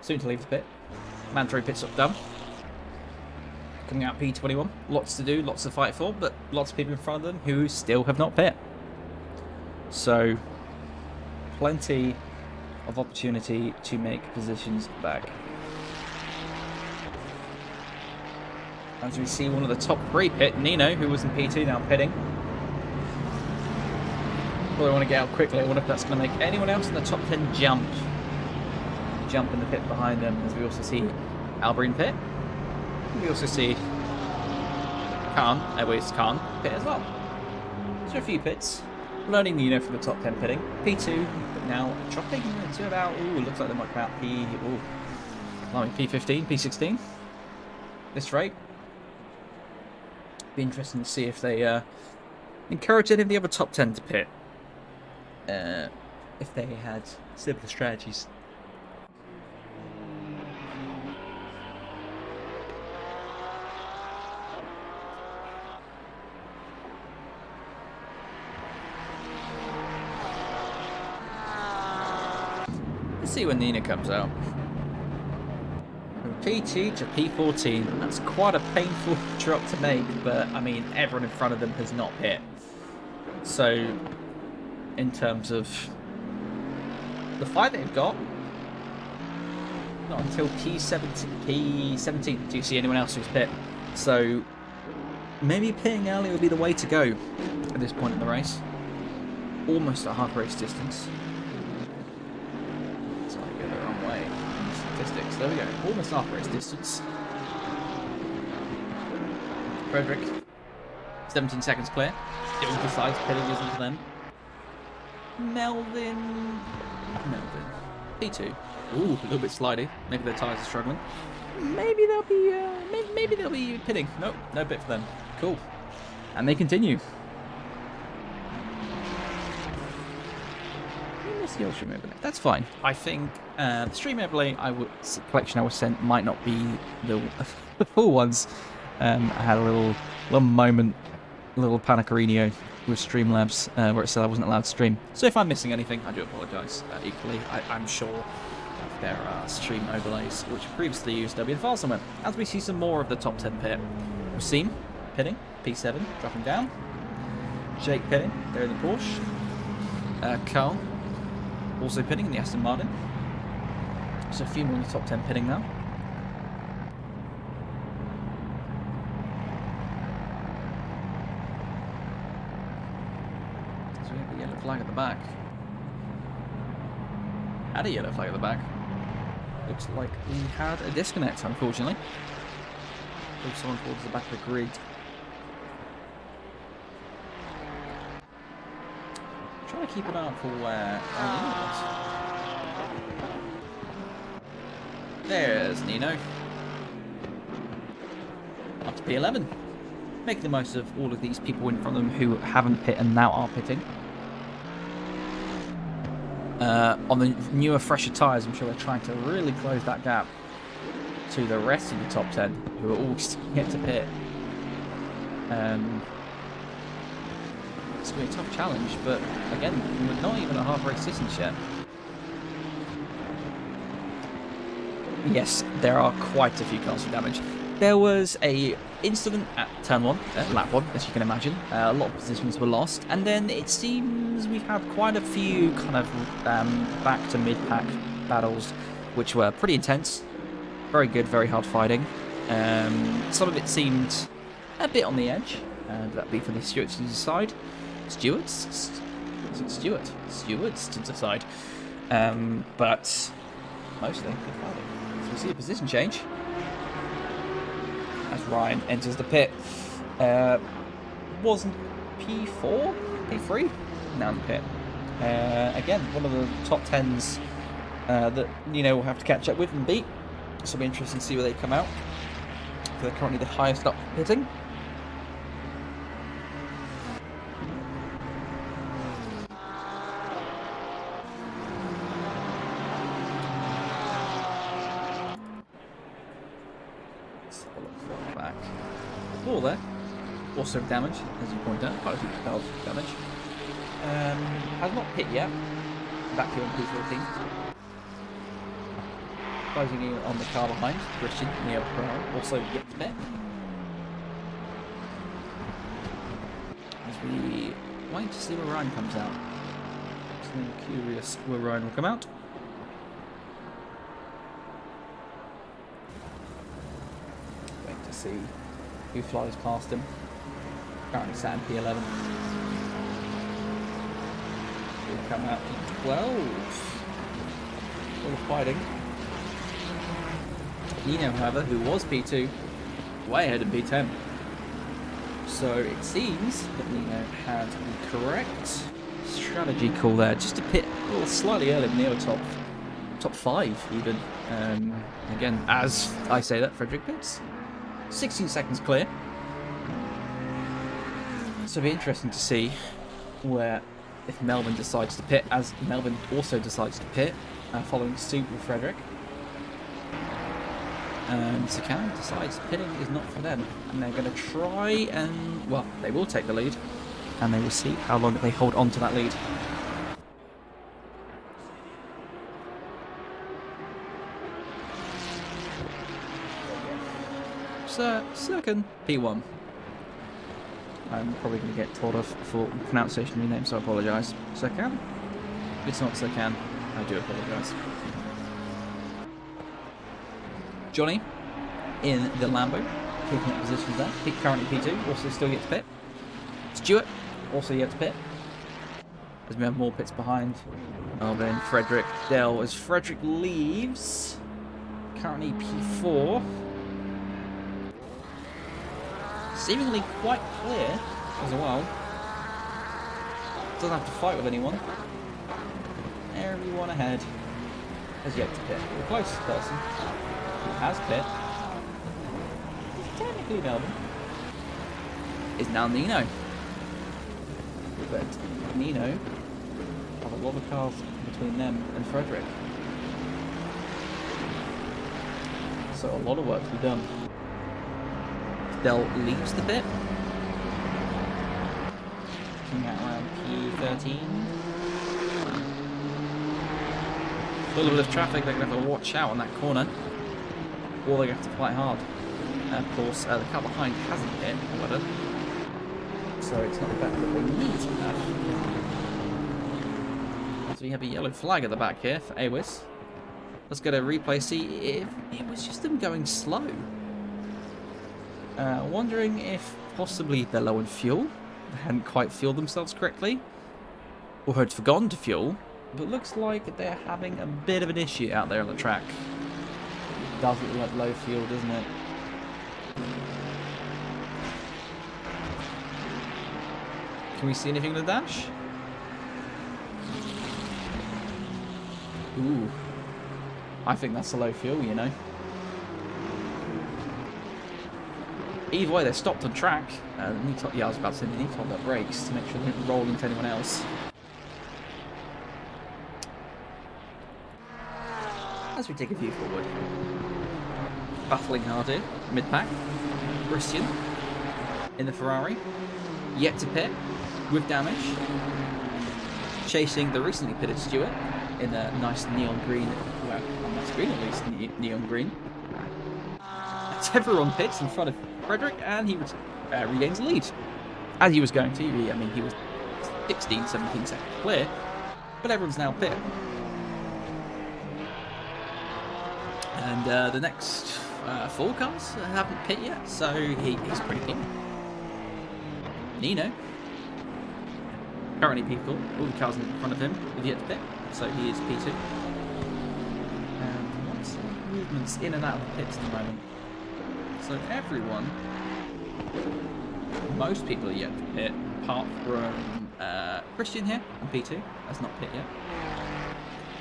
Soon to leave the pit. Mandatory pit stop done. Coming out P21. Lots to do, lots to fight for, but lots of people in front of them who still have not pit. So, plenty of opportunity to make positions back. As we see one of the top 3 pit, Nino, who was in P2, now pitting. Well, I want to get out quickly. I wonder if that's going to make anyone else in the top 10 jump. Jump in the pit behind them, as we also see Albrecht pit. We also see Khan pit as well. So a few pits. Learning Nino from the top 10 pitting. P2, but now dropping to about, looks like they might come out P15, P16. This rate. Be interesting to see if they encourage any of the other top 10 to pit. If they had similar strategies. Let's see when Nina comes out. From P2 to P14. That's quite a painful drop to make, but I mean, everyone in front of them has not hit. So, in terms of the fight they've got, not until P17 do you see anyone else who's pit. So, maybe pitting early would be the way to go at this point in the race. almost a half race distance. So I go the wrong way. Statistics. There we go. Almost half race distance. Frederick, 17 seconds clear. Still decides pitting isn't them. Melvin, P2. Ooh, a little bit slidey. Maybe their tyres are struggling. Maybe they'll be, maybe they'll be pitting. Nope, no pit for them. Cool. And they continue. Stream overlay. That's fine. I think the stream overlay collection I was sent might not be the full ones. I had a little moment, a little panicarino with Streamlabs where it said I wasn't allowed to stream. So if I'm missing anything, I do apologise. Equally, I'm sure there are stream overlays which previously used. There'll be a file somewhere. As we see some more of the top 10 pit. Wasim pitting, P7 dropping down. Jake pitting, there in the Porsche. Carl also pitting in the Aston Martin. So a few more in the top 10 pitting now. So we have the yellow flag at the back. Had a yellow flag at the back. Looks like we had a disconnect, unfortunately. Looks someone towards the back of the grid. Trying to keep an eye out for where Nino is. There's Nino. Up to P11. Making the most of all of these people in front of them who haven't pit and now are pitting. On the newer, fresher tyres, I'm sure they're trying to really close that gap to the rest of the top 10 who are all yet to pit. It's going to be a tough challenge, but again, we're not even a half race distance yet. Yes, there are quite a few cars with damage. There was a incident at turn 1, lap 1, as you can imagine. A lot of positions were lost, and then it seems we've had quite a few kind of back to mid-pack battles, which were pretty intense. Very good, very hard fighting. Some of it seemed a bit on the edge, that'd be for the Stewards to decide. Stewards to decide. But mostly good fighting. So we see a position change as Ryan enters the pit. Wasn't P4, P3 now in the pit. Again, one of the top 10s that will have to catch up with and beat. So it'll be interesting to see where they come out. They're currently the highest up pitting. Wall there. Also damage, as you point out, quite a few cars damage. Has not hit yet. Back here on P14. Closing in on the car behind, Christian, Neo Pro, also yet to pit. As we wait to see where Ryan comes out. So I'm curious where Ryan will come out. Wait to see who flies past him. Currently sat in P11. He'll come out P12. All the fighting. Nino, however, who was P2, way ahead of P10. So it seems that Nino had the correct strategy call there, just to pit a little slightly earlier than Neo top 5 even. Again, as I say that, Frederick pits. 16 seconds clear. So it'll be interesting to see if Melvin decides to pit, as Melvin also decides to pit, following suit with Frederick. And Sakan decides pitting is not for them, and they're going to try and, well, they will take the lead, and they will see how long they hold on to that lead. Second, P1. I'm probably going to get told off for pronunciation of your name, so I apologise. Sakan? If it's not Sakan, I do apologise. Johnny in the Lambo, picking up positions there. Currently P2, also still yet to pit. Stuart, also yet to pit. As we have more pits behind. Oh, then Frederick Dell as Frederick leaves. Currently P4. Seemingly quite clear as well. Doesn't have to fight with anyone. Everyone ahead has yet to pit. The closest person who has pit is technically Melbourne. Is now Nino. But Nino have a lot of cars between them and Frederick. So a lot of work to be done. Dell leaves the pit. Looking at around P13. A little bit of traffic, they're going to have to watch out on that corner. Or they're going to have to fight hard. And of course, the car behind hasn't hit, however. So it's not the back that they need to have. So we have a yellow flag at the back here for AWIS. Let's get a replay, see if it was just them going slow. Wondering if possibly they're low on fuel. They hadn't quite fueled themselves correctly. Or had forgotten to fuel. But looks like they're having a bit of an issue out there on the track. It does look like low fuel, doesn't it? Can we see anything in the dash? Ooh. I think that's a low fuel, you know. Either way, they're stopped on track. Yeah, I was about to say they need to hold their brakes to make sure they don't roll into anyone else. As we take a view forward. Battling hard here, mid-pack. Christian in the Ferrari. Yet to pit. With damage, chasing the recently pitted Stewart in a nice neon green, well, on my screen at least, neon green. Everyone pits in front of Frederick, and he regains the lead. As he was going to, I mean, he was 16, 17 seconds clear, but everyone's now pit. And the next 4 cars haven't pit yet, so he's pretty clean. Nino. Currently P4, all the cars in front of him have yet to pit, so he is P2. And lots of movements in and out of the pits at the moment. So everyone, most people are yet to pit, apart from Christian here on P2, that's not pit yet.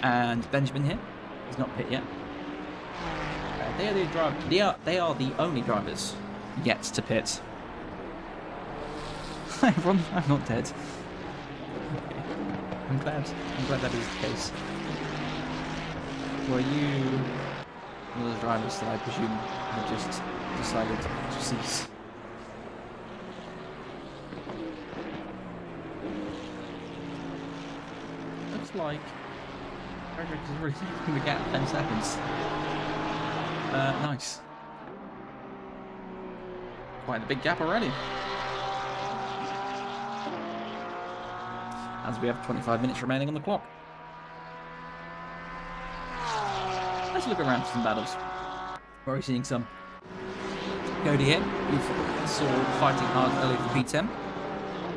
And Benjamin here, he's not pit yet. They are the only drivers yet to pit. Hi everyone, I'm not dead. Okay. I'm glad that is the case. Were you one of the drivers that I presume have just decided to cease? Looks like Frederick is really keeping the gap 10 seconds. Nice. Quite a big gap already. As we have 25 minutes remaining on the clock. Let's look around for some battles. Where are we seeing some? Cody here, who saw fighting hard earlier for P10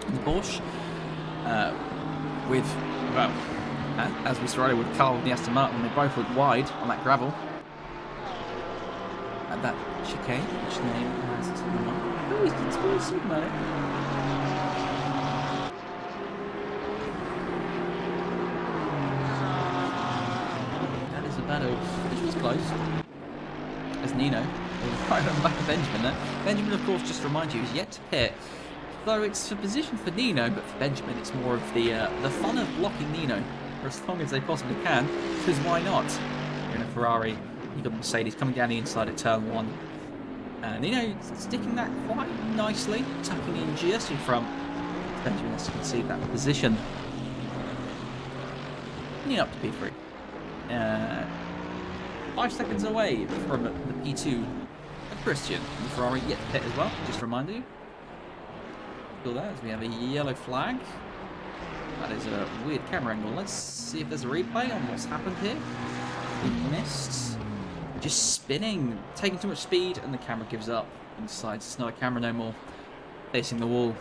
in the Porsche. As we started with Carl with the Aston Martin, they both went wide on that gravel. At that chicane, which name has oh, he's really super about it. Which was close. As Nino, right on the back of Benjamin there. Benjamin, of course, just to remind you, is yet to pit. Though it's a position for Nino, but for Benjamin, it's more of the fun of blocking Nino for as long as they possibly can. Because why not? You're in a Ferrari, you've got the Mercedes coming down the inside at turn 1. And Nino sticking that quite nicely, tucking in just in front. Benjamin has to concede that position. Nino up to P3. 5 seconds away from the P2 Christian. The Ferrari yet to pit as well, just to remind you. Still there as we have a yellow flag. That is a weird camera angle. Let's see if there's a replay on what's happened here. We missed. Just spinning, taking too much speed, and the camera gives up and decides it's not a camera no more. Facing the wall.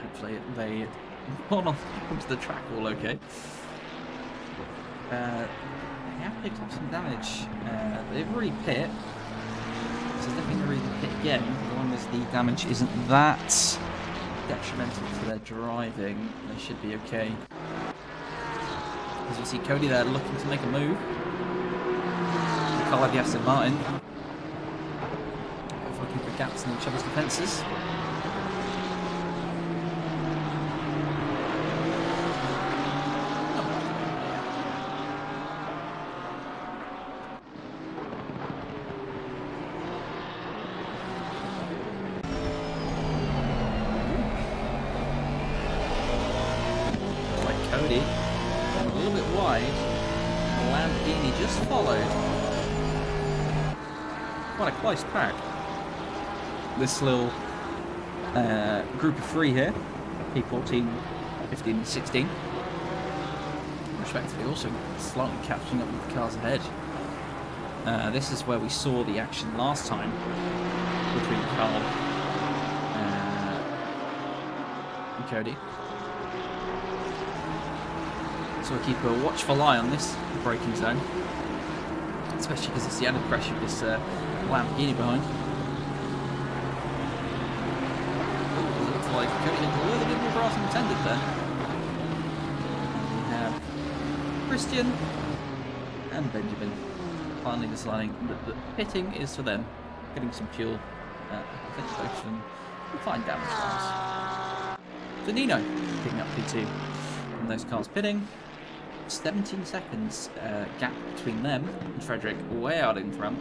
Hopefully they on onto the track all okay. They have picked up some damage. They've already pit. So there's definitely no reason to pit again, as long as the damage isn't that detrimental to their driving. They should be okay. As you see Cody there looking to make a move. Carl the Aston Martin. Both looking for gaps in each other's defences. Cody, a little bit wide. Lamborghini just followed. Quite a close pack. This little group of three here, P14, 15 and 16. Respectively, also slightly catching up with the cars ahead. This is where we saw the action last time between Carl and Cody. So we'll keep a watchful eye on this braking zone, especially because it's the added pressure of this Lamborghini behind. Ooh, looks like Cody hit a little bit more grass than intended there. We have Christian and Benjamin finally deciding that the pitting is for them, getting some fuel, ventilation, and fine damage wise. So Nino picking up P2 from those cars pitting. 17 seconds gap between them and Frederick way out in front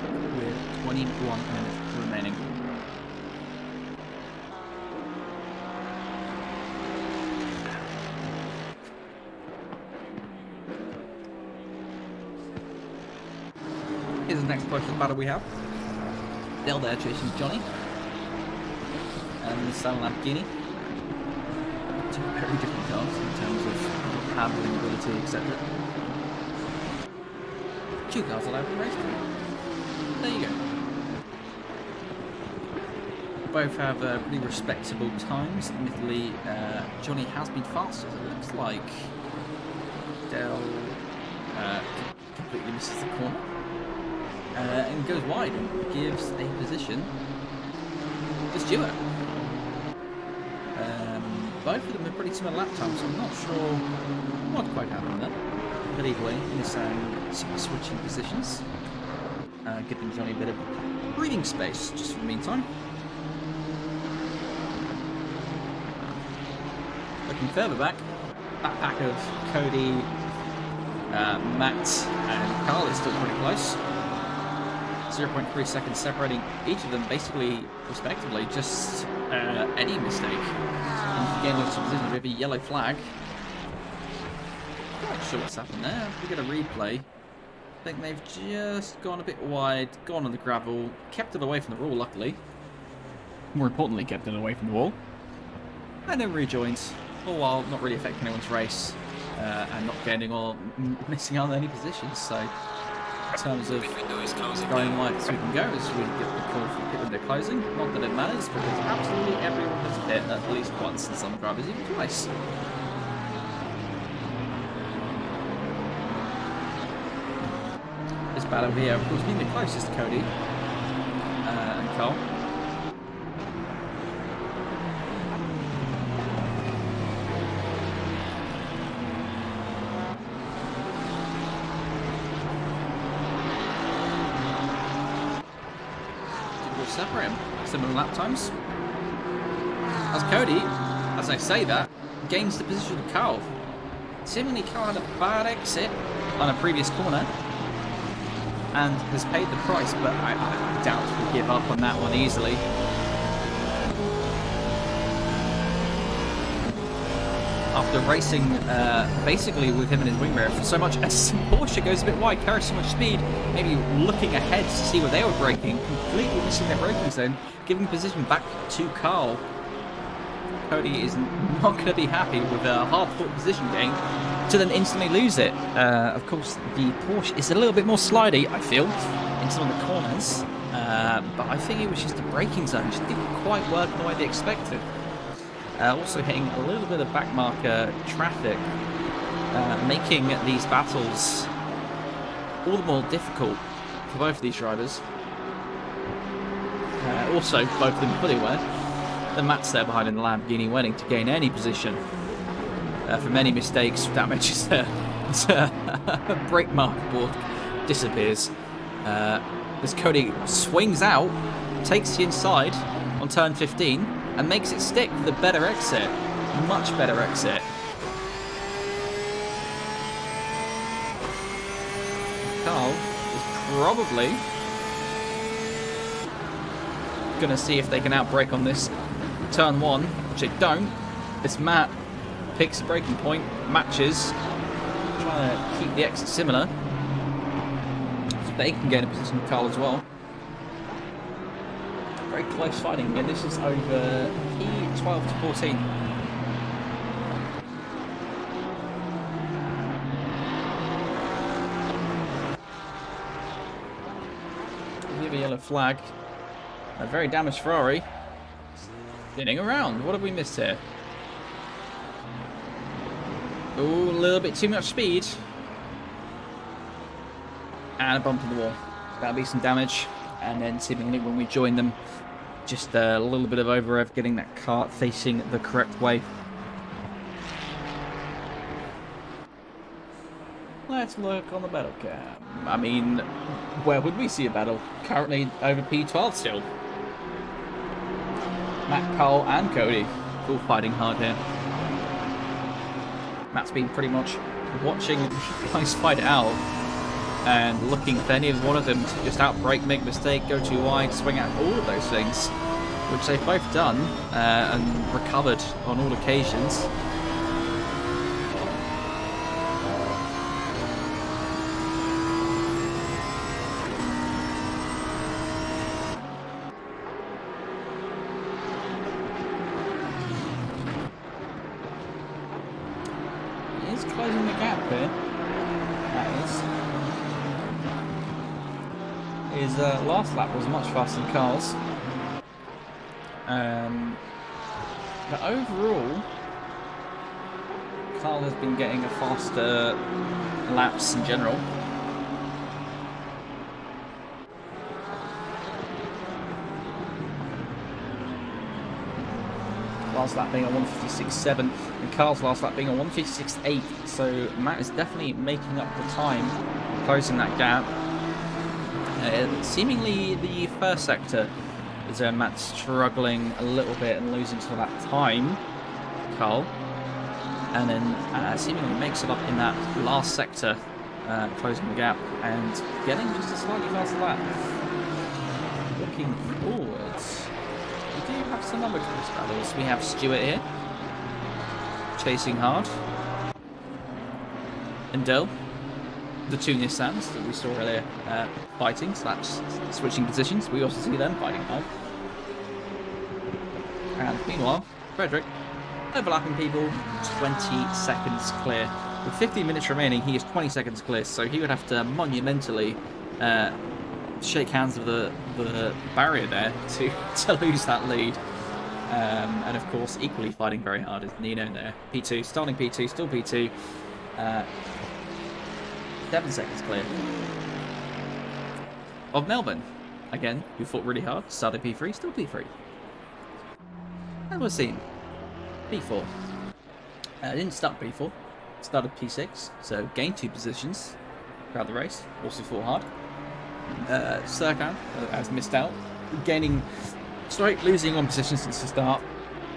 with 21 minutes remaining. Here's the next closest battle we have. Dale there chasing Johnny and the San Lamborghini. Two very different cars in terms of handling ability, etc. Two cars allowed to race. There you go. Both have pretty respectable times. Admittedly, Johnny has been faster. It looks like Dale completely misses the corner and goes wide and gives a position to Stewart. Both of them are pretty similar lap times, so I'm not sure what quite happened there. But either way, Nissan switching positions, giving Johnny a bit of breathing space just for the meantime. Looking further back, that pack of Cody, Matt, and Carl is still pretty close. 0.3 seconds separating each of them, basically, respectively, just any mistake. And again, with position, we have a yellow flag. Not quite sure what's happened there. If we get a replay, I think they've just gone a bit wide, gone on the gravel, kept it away from the wall, luckily. More importantly, kept it away from the wall. And then rejoined, all while not really affecting anyone's race and not gaining or missing out on any positions. So, in terms of going wide as we can go, as we get the call for pit window closing. Not that it matters, because absolutely everyone has pit at least once, and some drivers even twice. This battle here, of course, being the closest to Cody and Cole. Separate him. Similar lap times. As Cody, as I say that, gains the position of Carl. Seemingly Carl had a bad exit on a previous corner and has paid the price, but I doubt he'll give up on that one easily. After racing basically with him and his wing mirror for so much, as Porsche goes a bit wide, carries so much speed, maybe looking ahead to see where they were braking, completely missing their braking zone, giving position back to Carl. Cody is not going to be happy with a hard-fought position gain to then instantly lose it. Of course, the Porsche is a little bit more slidey, I feel, in some of the corners, but I think it was just the braking zone just didn't quite work the way they expected. Also hitting a little bit of backmarker traffic, making these battles all the more difficult for both of these drivers. Also, both of them fully aware that Matt's there behind in the Lamborghini waiting to gain any position. From any mistakes, damages there. Brake mark board disappears. As Cody swings out, takes the inside on turn 15, and makes it stick for the better exit. Much better exit. Carl is probably going to see if they can outbrake on this turn 1, which they don't. It's Matt picks the braking point, matches, trying to keep the exit similar so they can gain a position with Carl as well. Very close fighting again. This is over P12 to 14. Give a yellow flag. A very damaged Ferrari. Spinning around. What have we missed here? Ooh, a little bit too much speed. And a bump in the wall. That'll be some damage. And then seemingly when we join them, just a little bit of over-rev, getting that kart facing the correct way. Let's look on the battle cam. I mean, where would we see a battle? Currently over P12 still. Matt, Carl and Cody all fighting hard here. Matt's been pretty much watching the guys fight it out and looking for any of one of them to just outbrake, make a mistake, go too wide, swing out, all of those things, which they've both done and recovered on all occasions. Closing the gap here. That is. His last lap was much faster than Carl's. But overall, Carl has been getting a faster laps in general. Last lap being a 156.7 and Carl's last lap being a 156.8, so Matt is definitely making up the time, closing that gap. Seemingly the first sector is where Matt's struggling a little bit and losing some of that time, Carl, and then seemingly makes it up in that last sector, closing the gap and getting just a slightly faster lap. Looking forwards, we do have some other close battles. We have Stewart here, chasing hard, and Dell, the two Nissans that we saw earlier fighting, / switching positions. We also see them fighting hard. And meanwhile, Frederick overlapping people, 20 seconds clear. With 15 minutes remaining, he is 20 seconds clear, so he would have to monumentally shake hands with the barrier there to lose that lead. And of course, equally fighting very hard is Nino there. P2, starting P2, still P2. 7 seconds clear of Melbourne. Again, who fought really hard, started P3, still P3. And we're seeing P4. Didn't start P4, started P6, so gained 2 positions throughout the race, also fought hard. Serkan has missed out, losing 1 position since the start,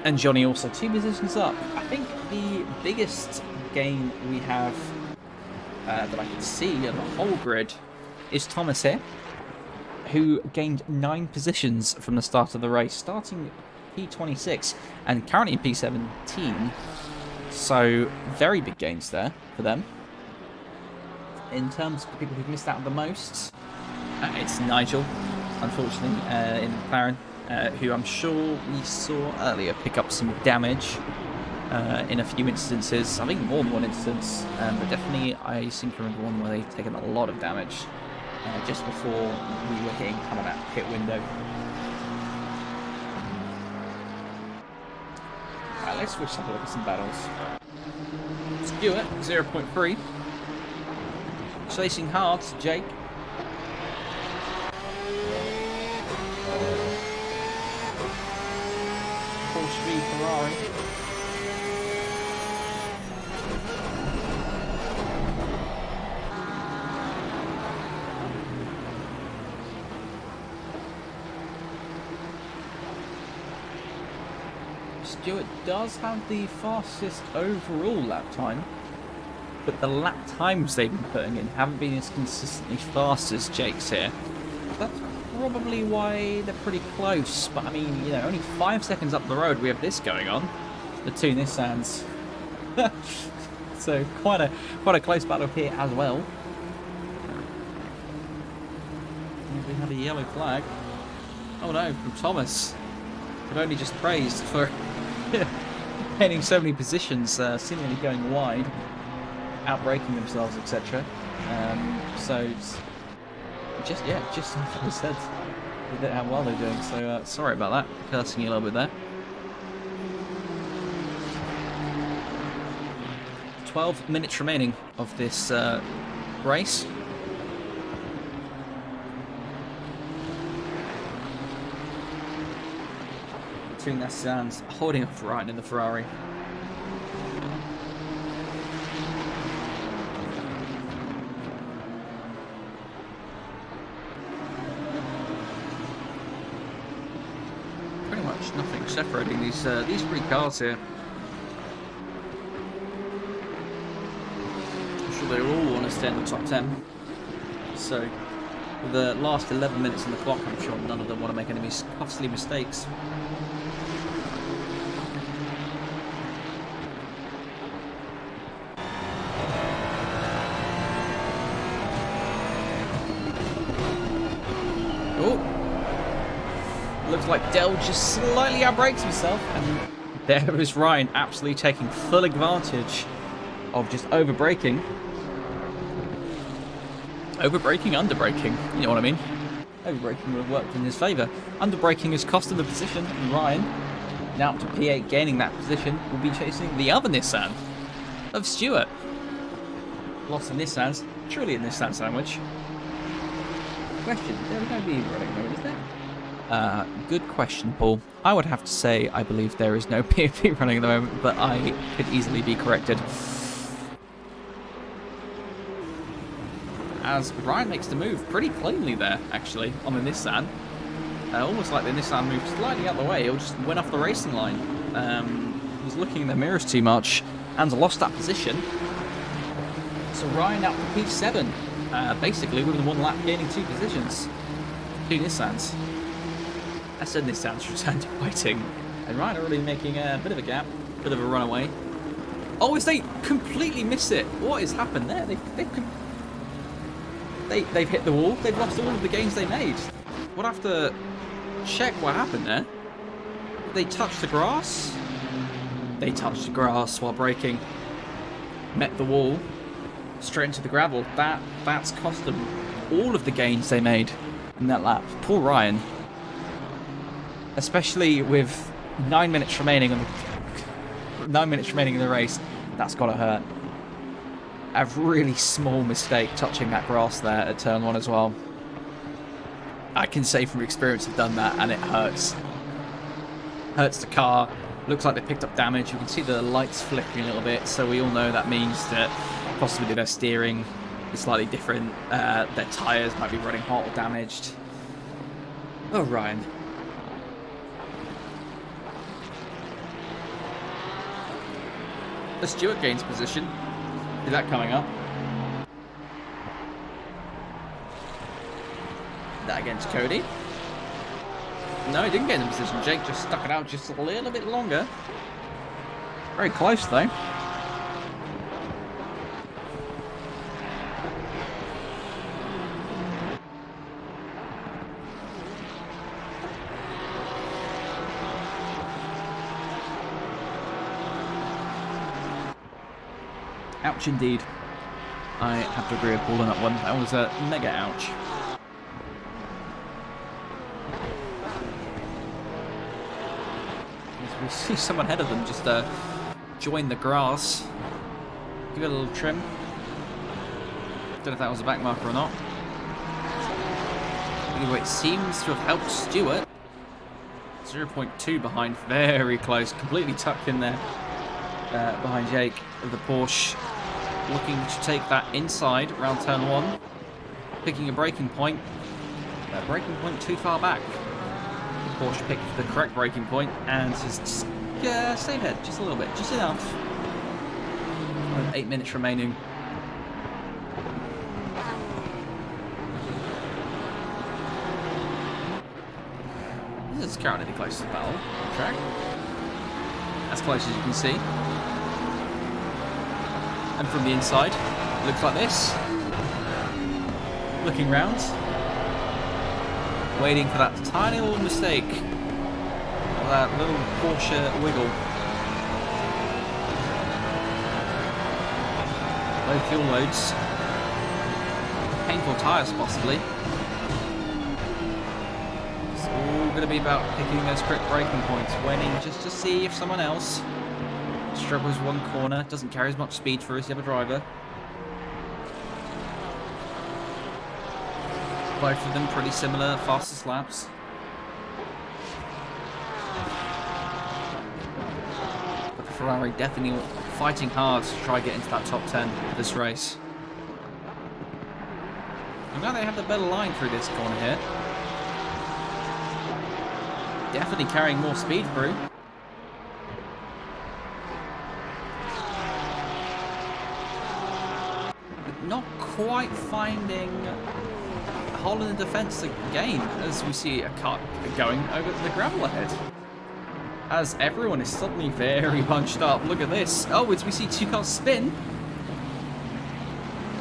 and Johnny also 2 positions up. I think the biggest gain we have that I can see on the whole grid is Thomas here, who gained 9 positions from the start of the race, starting P26 and currently in P17. So very big gains there for them. In terms of the people who've missed out the most, it's Nigel, unfortunately, in McLaren, who I'm sure we saw earlier pick up some damage in a few instances. I think more than one instance, but definitely I seem to remember one where they've taken a lot of damage just before we were hitting kind of that pit window. let's switch up a look at some battles. Stewart, 0.3. Chasing hard, Jake. Porsche v Ferrari. Stewart does have the fastest overall lap time, but the lap times they've been putting in haven't been as consistently fast as Jake's here. That's probably why they're pretty close, but I mean, you know, only 5 seconds up the road we have this going on. The two Nissans. So quite a close battle here as well. We have a yellow flag. Oh no, from Thomas. I've only just praised for gaining so many positions, seemingly going wide, outbraking themselves, etc. So just like I said, how well they're doing. So sorry about that, cursing you a little bit there. 12 minutes remaining of this race. Between their stands, holding off Ryan in the Ferrari. Pretty much nothing separating these three cars here. I'm sure they all want to stay in the top 10. So, with the last 11 minutes on the clock, I'm sure none of them want to make any costly mistakes. Looks like Dell just slightly outbrakes himself, and there is Ryan absolutely taking full advantage of just overbraking. Overbraking, underbraking, you know what I mean? Overbraking would have worked in his favour. Underbraking has cost him the position, and Ryan, now up to P8 gaining that position, will be chasing the other Nissan of Stewart. Lots of Nissans, truly a Nissan sandwich. Question, there is no B running mode, is there? Good question, Paul. I would have to say I believe there is no PFP running at the moment, but I could easily be corrected. As Ryan makes the move pretty cleanly there, actually, on the Nissan. Almost like the Nissan moved slightly out the way, it just went off the racing line. Was looking in the mirrors too much and lost that position. So Ryan out to P7, basically with one lap gaining 2 positions. 2 Nissans. I said Nissan's returned to fighting, and Ryan already making a bit of a gap, bit of a runaway. Oh, as they completely miss it! What has happened there? They've hit the wall. They've lost all of the gains they made. We'll have to check what happened there. Did they touch the grass? They touched the grass while braking. Met the wall. Straight into the gravel. That's cost them all of the gains they made in that lap. Poor Ryan. Especially with 9 minutes remaining in the race, that's gotta hurt. A really small mistake touching that grass there at turn 1 as well. I can say from experience I've done that, and it hurts. Hurts the car. Looks like they picked up damage. You can see the lights flickering a little bit, so we all know that means that possibly their steering is slightly different. Their tyres might be running hot or damaged. Oh, Ryan. The Stewart gains position. Is that coming up? That against Cody. No, he didn't gain the position. Jake just stuck it out just a little bit longer. Very close though. Ouch indeed. I have to agree with Paul on that one. That was a mega ouch. We see someone ahead of them just join the grass. Give it a little trim. Don't know if that was a back marker or not. Anyway, it seems to have helped Stewart. 0.2 behind, very close, completely tucked in there behind Jake of the Porsche. Looking to take that inside around turn 1. Picking a braking point. Braking point too far back. The Porsche picked the correct braking point and has just stayed ahead just a little bit, just enough. With 8 minutes remaining. This is currently the closest battle track. As close as you can see. And from the inside, it looks like this. Looking round. Waiting for that tiny little mistake. Or that little Porsche wiggle. Low fuel loads. Painful tyres possibly. It's all going to be about picking those correct braking points. Waiting just to see if someone else struggles one corner, doesn't carry as much speed for as the other driver. Both of them pretty similar, fastest laps. But the Ferrari definitely fighting hard to try and get into that top 10 of this race. And now they have the better line through this corner here. Definitely carrying more speed through. But not quite finding a hole in the defence again, as we see a car going over the gravel ahead. As everyone is suddenly very bunched up. Look at this. Oh, as we see two cars spin.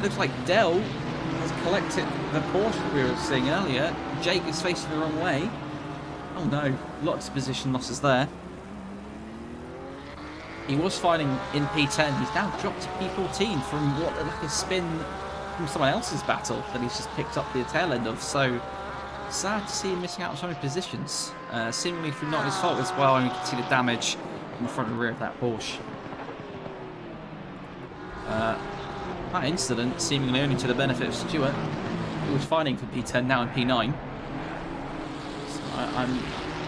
Looks like Dell has collected the Porsche that we were seeing earlier. Jake is facing the wrong way. Oh no, lots of position losses there. He was fighting in P10. He's now dropped to P14 from what looked like a spin from someone else's battle that he's just picked up the tail end of. So sad to see him missing out on so many positions. Seemingly through not his fault as well, and you can see the damage in the front and rear of that Porsche. That incident seemingly only to the benefit of Stewart, who was fighting for P10, now in P9. So I'm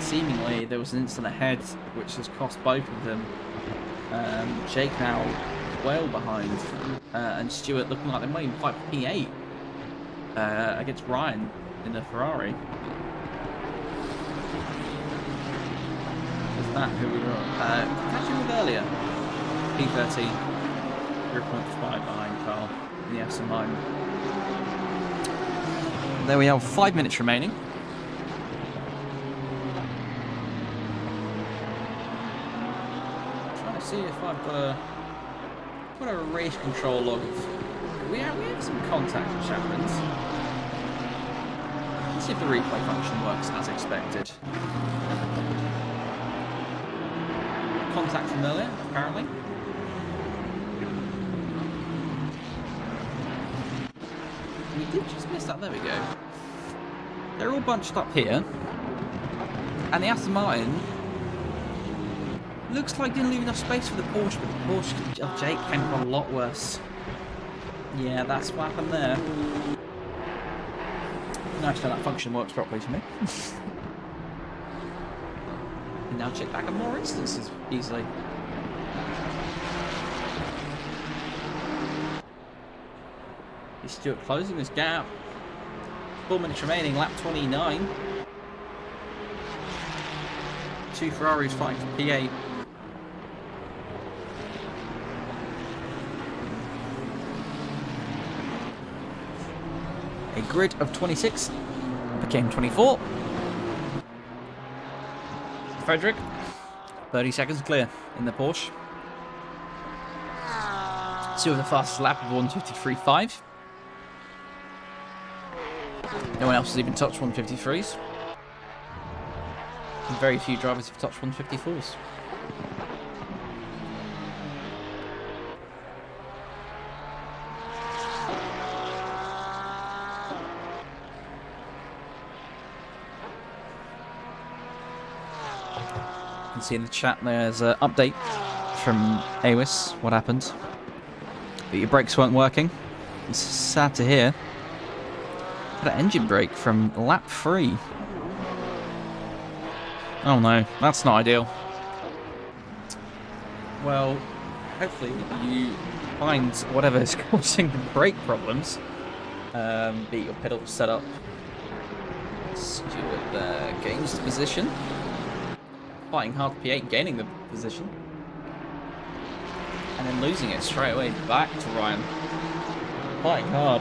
seemingly there was an incident ahead which has cost both of them. Jake now well behind, and Stewart looking like they might even fight for P8 against Ryan in the Ferrari. Is that who we were catching with earlier? P13, 0.5 behind Carl in the SimZone. There we have 5 minutes remaining. Trying to see if I've got a race control log. We have some contact which happens. Let's see if the replay function works as expected. Contact from earlier, apparently. We did just miss that, there we go. They're all bunched up here. And the Aston Martin looks like didn't leave enough space for the Porsche, but the Porsche of Jake came a lot worse. Yeah, that's what happened there. Nice that function works properly for me. And now check back on more instances easily. Is Stewart closing this gap? 4 minutes remaining, lap 29. Two Ferraris fighting for P8. A grid of 26 became 24. Frederick, 30 seconds clear in the Porsche. Two of the fastest lap of 153.5. No one else has even touched 153s. And very few drivers have touched 154s. can see in the chat there's an update from AWIS. What happened? But your brakes weren't working. It's sad to hear. Had an engine brake from lap 3. Oh no, that's not ideal. Well, hopefully you find whatever is causing the brake problems. Be your pedal set up. Stewart gains the position. Fighting hard for P8, gaining the position. And then losing it straight away back to Ryan. Fighting hard.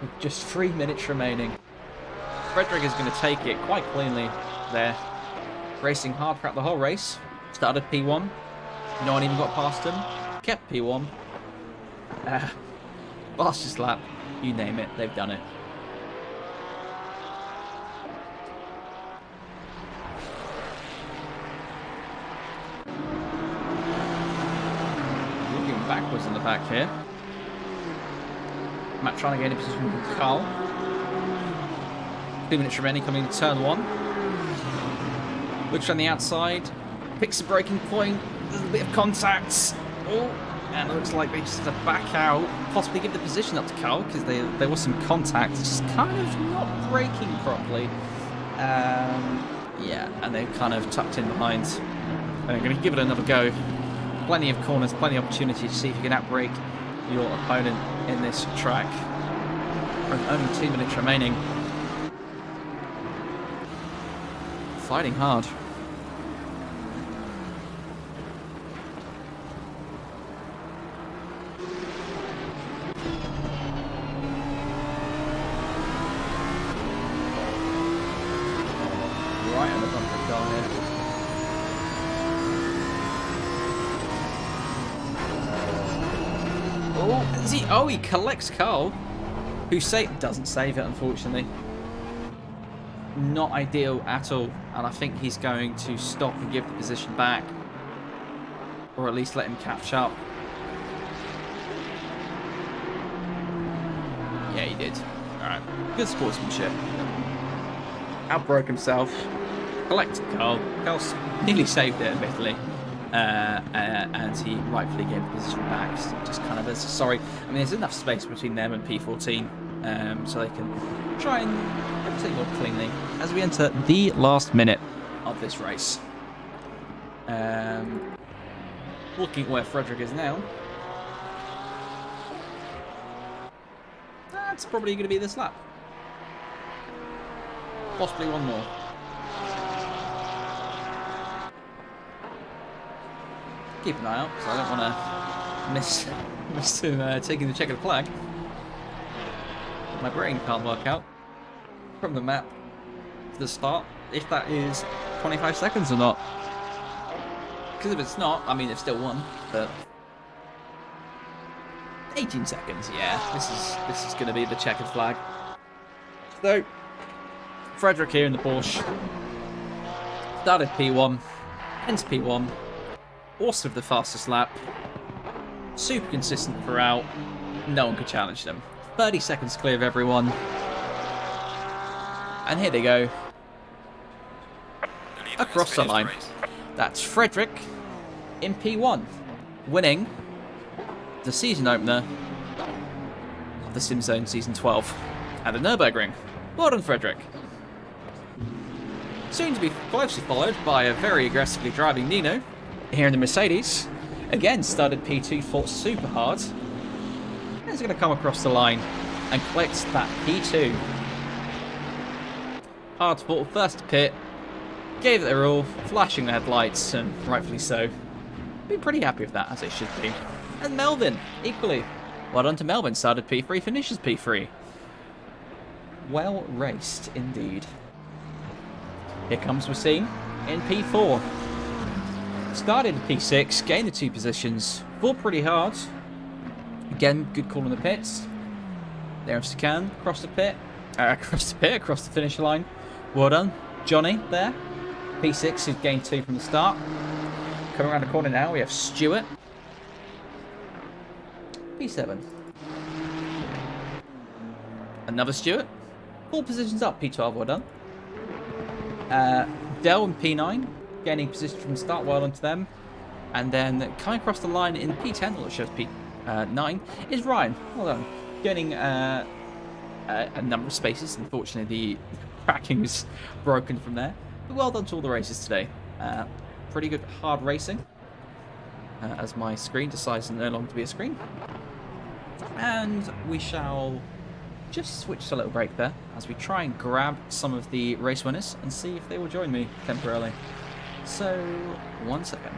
With just 3 minutes remaining. Frederick is going to take it quite cleanly there. Racing hard throughout the whole race. Started P1. No one even got past him. Kept P1. Fastest lap. You name it, they've done it. Looking backwards in the back here. Matt trying to gain a position with Carl. 2 minutes remaining, coming to turn 1. Looks on the outside. Picks the braking point. There's a bit of contact. Oh, and it looks like they just have to back out. Possibly give the position up to Carl because there was some contact. It's just kind of not braking properly. Yeah, and they've kind of tucked in behind. They're going to give it another go. Plenty of corners, plenty of opportunity to see if you can outbrake your opponent in this track. With only 2 minutes remaining. Fighting hard. Right on the bumper car here. Oh, is he? Oh, he collects Carl, who doesn't save it, unfortunately. Not ideal at all, and I think he's going to stop and give the position back, or at least let him catch up. Yeah, he did. Alright, good sportsmanship. Outbroke himself, collected Carl. Carl nearly saved it, admittedly, and he rightfully gave the position back. Just kind of as sorry. I mean, there's enough space between them and P14, so they can try and everything more cleanly as we enter the last minute of this race. Looking at where Frederick is now, that's probably going to be this lap. Possibly one more. Keep an eye out, because I don't want to miss him taking the checkered flag. My brain can't work out from the map to the start if that is 25 seconds or not. Because if it's not, I mean, it's still won, but 18 seconds, yeah. This is going to be the checkered flag. So, Frederick here in the Porsche. Started P1, ends P1. Also with the fastest lap. Super consistent throughout. No one could challenge them. 30 seconds clear of everyone. And here they go. Across the line. That's Frederick in P1. Winning the season opener of the SimZone Season 12 at the Nurburgring. Well done, Frederick. Soon to be closely followed by a very aggressively driving Nino here in the Mercedes. Again, started P2, fought super hard. And he's going to come across the line and collect that P2. Hard fought, first to pit, gave it their all, flashing the headlights, and rightfully so. Been pretty happy with that, as it should be. And Melvin, equally. Well done to Melvin, started P3, finishes P3. Well raced indeed. Here comes Wasim in P4. Started P6, gained the 2 positions, fought pretty hard. Again, good call in the pits. There's Sakan, across the finish line. Well done, Johnny there. P6 who's gained 2 from the start. Coming around the corner now, we have Stewart. P7. Another Stewart. 4 positions up, P12, well done. Dell in P9, gaining position from the start well onto them. And then coming across the line in P10, or just P9, is Ryan. Well done. Gaining a number of spaces. Unfortunately, the tracking was broken from there. But well done to all the races today. Pretty good hard racing. As my screen decides no longer to be a screen. And we shall just switch to a little break there as we try and grab some of the race winners and see if they will join me temporarily. So, 1 second.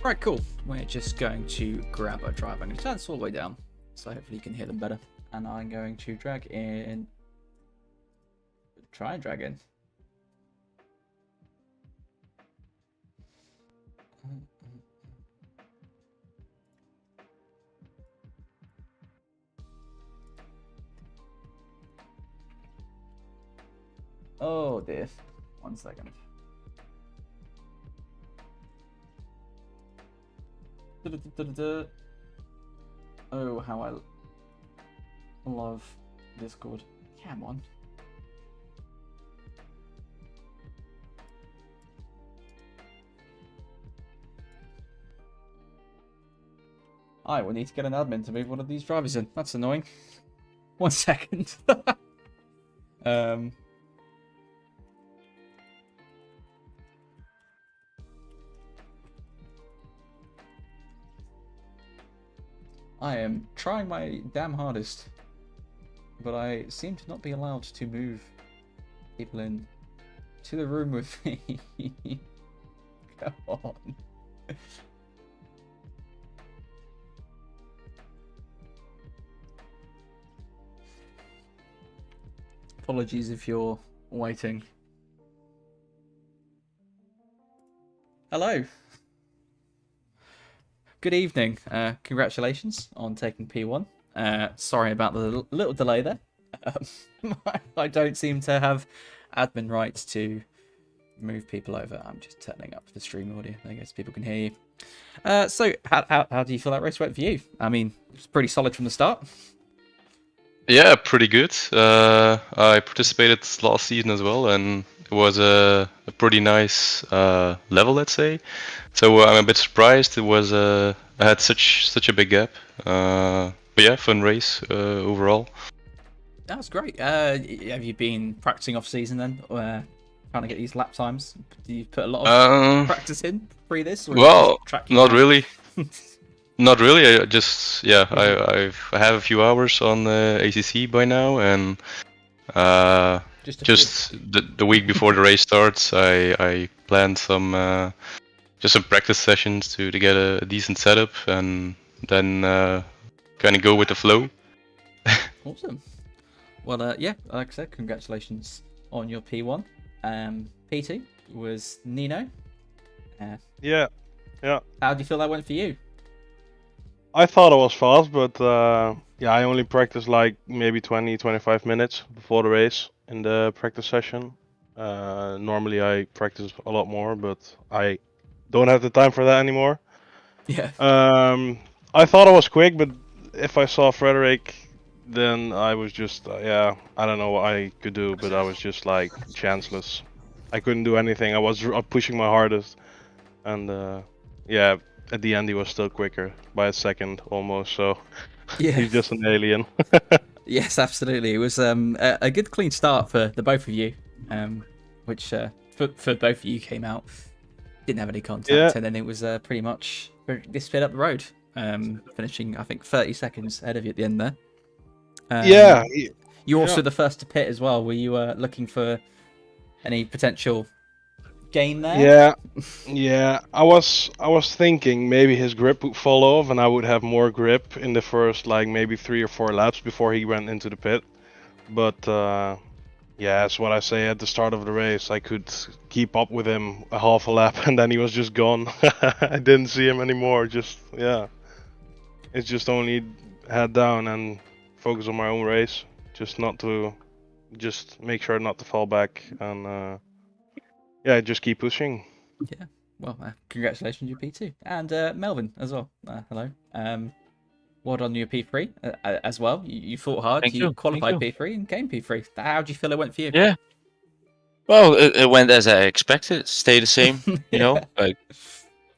Right, cool. We're just going to grab a drive. I'm going to turn this all the way down, so hopefully you can hear them better. And I'm going to drag in... Try and drag in. Oh dear. 1 second. Oh, how I love Discord. Come on. I will need to get an admin to move one of these drivers in. That's annoying. 1 second. I am trying my damn hardest, but I seem to not be allowed to move people in to the room with me. Come on. Apologies if you're waiting. Hello. Good evening. Congratulations on taking P1. Sorry about the little delay there. I don't seem to have admin rights to move people over. I'm just turning up the stream audio, I guess people can hear you. So, how do you feel that race went for you? I mean, it was pretty solid from the start. Yeah, pretty good. I participated last season as well, and it was a pretty nice level, let's say. So I'm a bit surprised. It was I had such a big gap. But yeah, fun race overall. That was great. Have you been practicing off season then, trying to get these lap times? Do you put a lot of practice in pre this? Or Well, not out? really. Not really. I just I have a few hours on ACC by now, and just the week before the race starts, I planned some just some practice sessions to get a decent setup, and then kind of go with the flow. Awesome. Well, yeah, like I said, congratulations on your P1. P2 was Nino. Yeah. How do you feel that went for you? I thought I was fast, but yeah, I only practiced like maybe 20-25 minutes before the race in the practice session. Normally I practice a lot more, but I don't have the time for that anymore. Yeah. I thought I was quick, but if I saw Frederick, then I was just yeah, I don't know what I could do, but I was just like chanceless. I couldn't do anything. I was pushing my hardest, and yeah, at the end he was still quicker by a second almost. So Yeah. he's just an alien. Yes, absolutely. It was a good clean start for the both of you, which for both of you came out. Didn't have any contact, Yeah. and then it was pretty much this sped up the road, finishing I think 30 seconds ahead of you at the end there. Yeah. You're also yeah. the first to pit as well. Were you looking for any potential gain there? Yeah, yeah. I was thinking maybe his grip would fall off and I would have more grip in the first like maybe 3 or 4 laps before he went into the pit. But yeah, that's what I say at the start of the race. I could keep up with him a half a lap and then he was just gone. I didn't see him anymore. Just yeah, it's just only head down and focus on my own race. Just make sure not to fall back and. Yeah, just keep pushing. Yeah. Well, congratulations, you P2, and Melvin as well. Hello. Well done, your P3 as well. You fought hard. Thank You you. qualified Thank P3 and came P3. How do you feel it went for you? Yeah. Well, it went as I expected. Stay the same. You know, like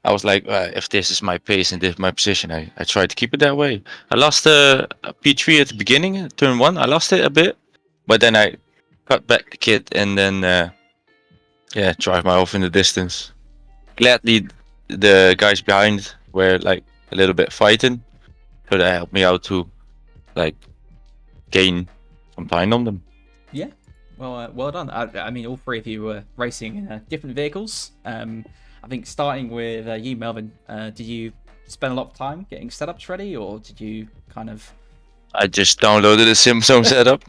I was like, if this is my pace and this is my position, I try to keep it that way. I lost a P3 at the beginning, turn 1. I lost it a bit, but then I cut back the kit and then yeah, drive my off in the distance. Gladly, the guys behind were like a little bit fighting, so that helped me out to like gain some time on them. Yeah. Well, well done. I mean, all three of you were racing in different vehicles. I think starting with you, Melvin, did you spend a lot of time getting setups ready, or did you kind of... I just downloaded a SimZone setup.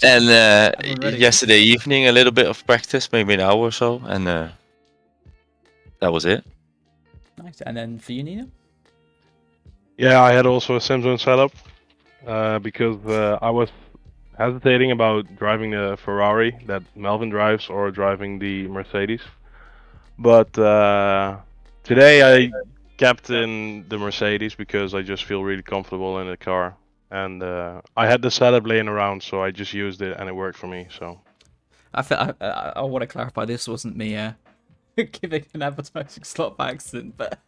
And yesterday evening, a little bit of practice, maybe an hour or so, and that was it. Nice. And then for you, Nina? Yeah, I had also a SimZone setup because I was hesitating about driving the Ferrari that Melvin drives or driving the Mercedes. But today I kept in the Mercedes because I just feel really comfortable in the car. And I had the setup laying around, so I just used it and it worked for me. So I want to clarify, this wasn't me giving an advertising slot by accident, but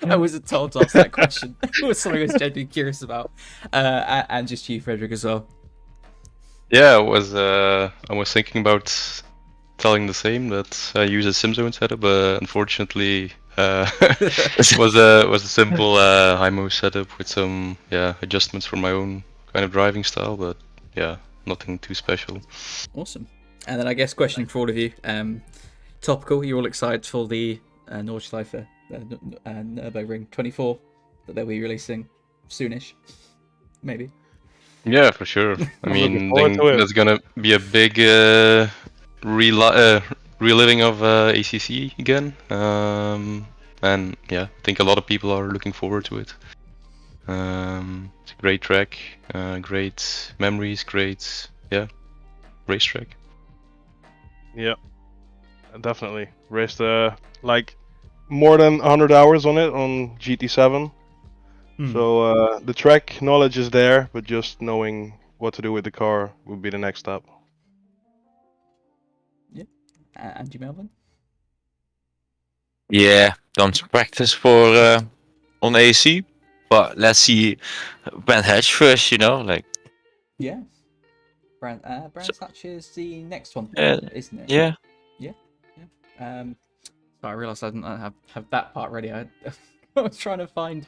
I wasn't told to ask that question. It was something I was genuinely curious about. And just you, Frederick, as well. Yeah, I was thinking about telling the same that I use a SimZone setup, but unfortunately it was a simple HIMO setup with some adjustments for my own kind of driving style, but yeah, nothing too special. Awesome. And then I guess questioning for all of you, topical, you're all excited for the Nordschleife Nurburgring 24 that they'll be releasing soonish, maybe. Yeah, for sure. I mean, forward to it. there's gonna be a big reliving of ACC again, and yeah, I think a lot of people are looking forward to it. It's a great track, great memories, great racetrack. yeah, definitely raced like more than 100 hours on it on GT7. So the track knowledge is there, but just knowing what to do with the car would be the next step. And you, Melvin? Yeah, done some practice for on AC, but let's see Brand Hatch first. You know, like Yeah. Brand Hatch is the next one, isn't it? yeah. So I realised I didn't have that part ready. I was trying to find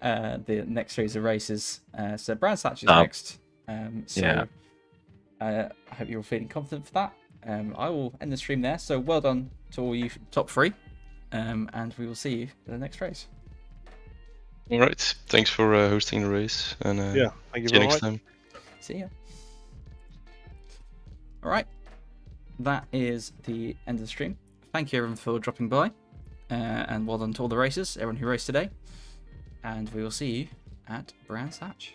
the next series of races. So Brand Hatch is next. So I hope you're all feeling confident for that. I will end the stream there. So well done to all you top 3, and we will see you in the next race. All right, thanks for hosting the race, and Yeah, thank you see you very next much. time. See ya. All right, that is the end of the stream. Thank you everyone for dropping by, and well done to all the racers, everyone who raced today, and we will see you at Brands Hatch.